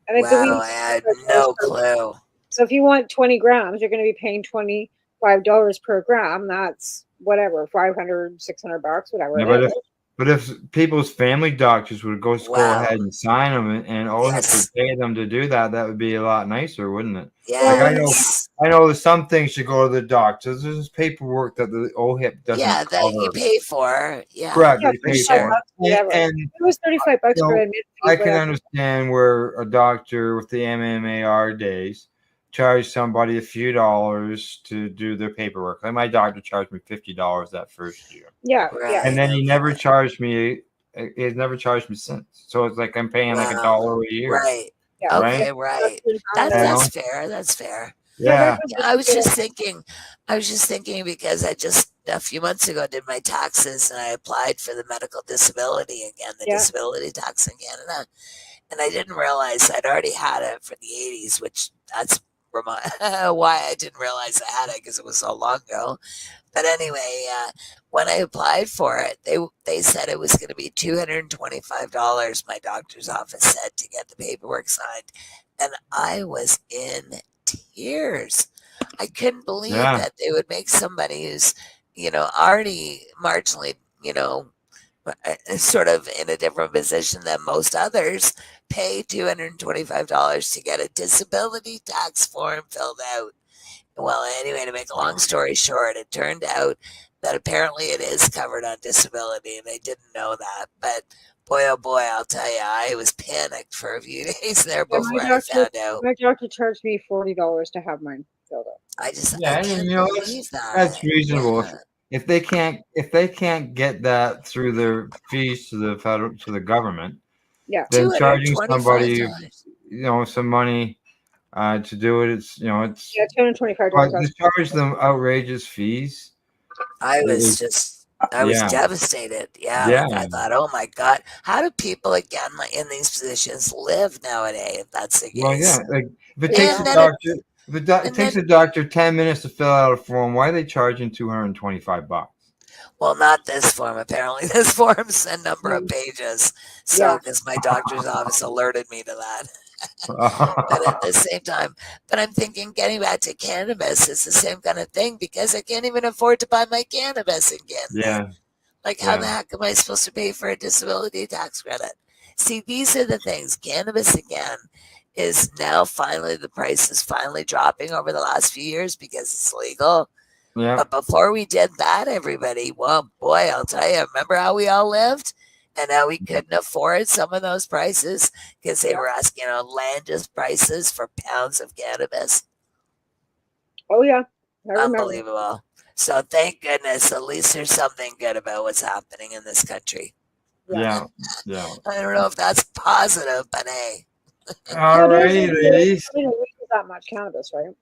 And I had no clue. So if you want 20 grams, you're going to be paying $25 per gram. That's whatever, $500, $600, whatever. Yeah, but But if people's family doctors would go Wow. ahead and sign them, and OHIP Yes. would pay them to do that, that would be a lot nicer, wouldn't it? Yes. I know that some things should go to the doctors. There's paperwork that the OHIP doesn't Yeah, that cover. you pay for. Yeah. Correct, Yeah, they pay sure. for it. Whatever. And It was $35 you know, for admin fee, I can whatever. understand where a doctor with the MMAR days charge somebody a few dollars to do their paperwork. Like my doctor charged me $50 that first year. Yeah, Right. yeah. And then he never charged me. He's never charged me since. So it's like I'm paying like $1 a year. Right. Yeah. Okay, right. That's fair. That's fair. Yeah. I was just thinking because I just a few months ago did my taxes and I applied for the medical disability again, the disability tax in Canada. And I didn't realize I'd already had it for the 80s, which that's why I didn't realize I had it, because it was so long ago. But anyway, when I applied for it, they said it was going to be $225, my doctor's office said, to get the paperwork signed. And I was in tears. I couldn't believe that they would make somebody who's, already marginally, sort of in a different position than most others, pay $225 to get a disability tax form filled out. Well, anyway, to make a long story short, it turned out that apparently it is covered on disability, and I didn't know that. But boy, oh boy, I'll tell you, I was panicked for a few days there before I found out. My doctor charged me $40 to have mine filled out. I can't believe that. That's reasonable. Yeah. If they can't get that through their fees to the government, then charging somebody, some money to do it, it's $225. To charge them outrageous fees. I was devastated. Yeah. Like I thought, oh my God, how do people again in these positions live nowadays? If that's the case. Well, yeah. Like if it takes a doctor. It takes a doctor 10 minutes to fill out a form. Why are they charging $225? Well, not this form. Apparently, this form's a number of pages. So, because my doctor's office alerted me to that. But at the same time, I'm thinking, getting back to cannabis is the same kind of thing, because I can't even afford to buy my cannabis again. Yeah. Like, how the heck am I supposed to pay for a disability tax credit? See, these are the things. Cannabis again is now finally, the price is finally dropping over the last few years because it's legal. Yeah. But before we did that, everybody, well, boy, I'll tell you, remember how we all lived? And how we couldn't afford some of those prices because they were asking outlandish prices for pounds of cannabis. Oh, yeah. Unbelievable. So thank goodness, at least there's something good about what's happening in this country. Yeah. I don't know if that's positive, but hey. All right, ladies. We don't use that much cannabis, right?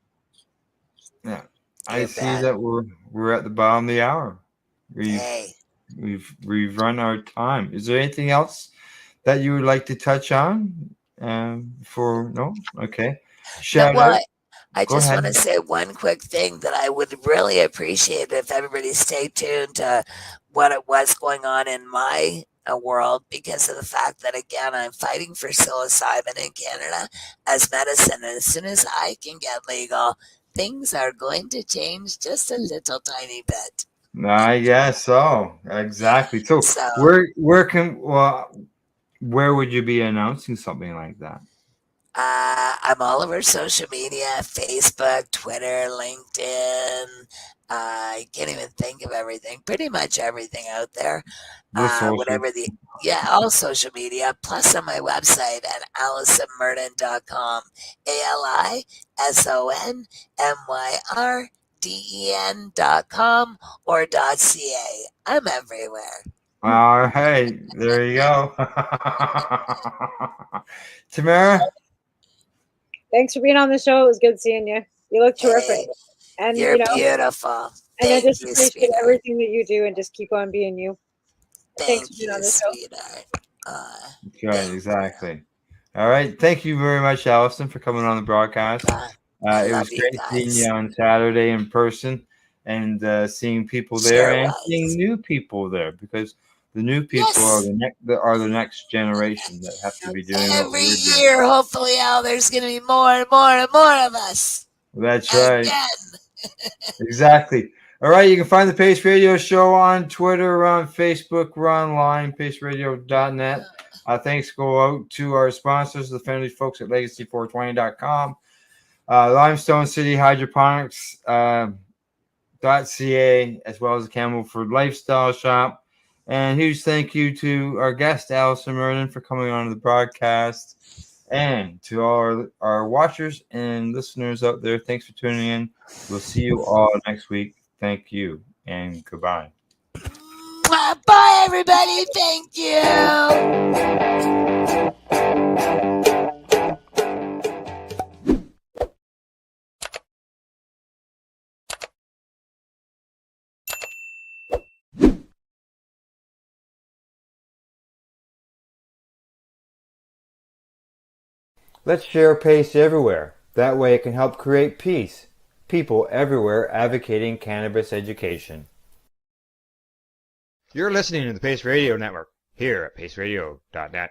Yeah, I see that we're at the bottom of the hour. We've run our time. Is there anything else that you would like to touch on? No, okay. Shout out. I just want to say one quick thing that I would really appreciate if everybody stayed tuned to what's going on in my world, because of the fact that, again, I'm fighting for psilocybin in Canada as medicine. And as soon as I can get legal, things are going to change just a little tiny bit. I guess so. Exactly. So where would you be announcing something like that? I'm all over social media, Facebook, Twitter, LinkedIn. I can't even think of everything. Pretty much everything out there. All social media. Plus on my website at AlisonMyrden.com. AlisonMyrden.com or .ca. I'm everywhere. All right, there you go. Tamara? Thanks for being on the show. It was good seeing you. You look terrific. And you're beautiful. And I just appreciate everything that you do, and just keep on being you. Thanks for being on the show. That's right, exactly. All right. Thank you very much, Alison, for coming on the broadcast. It was great seeing you on Saturday in person, and seeing people there, and seeing new people there, because the new people are the next generation that have to be doing every year. Hopefully, there's going to be more and more and more of us. That's right. Exactly. All right, you can find the Pace Radio Show on Twitter, we're on Facebook, we're online, paceradio.net. Thanks go out to our sponsors, the friendly folks at legacy420.com, Limestone City Hydroponics, .ca, as well as the Campbellford Lifestyle Shop. And huge thank you to our guest, Alison Myrden, for coming on the broadcast. And to all our watchers and listeners out there, thanks for tuning in. We'll see you all next week. Thank you and goodbye. Bye, everybody. Thank you. Let's share Pace everywhere. That way it can help create peace. People everywhere advocating cannabis education. You're listening to the Pace Radio Network here at paceradio.net.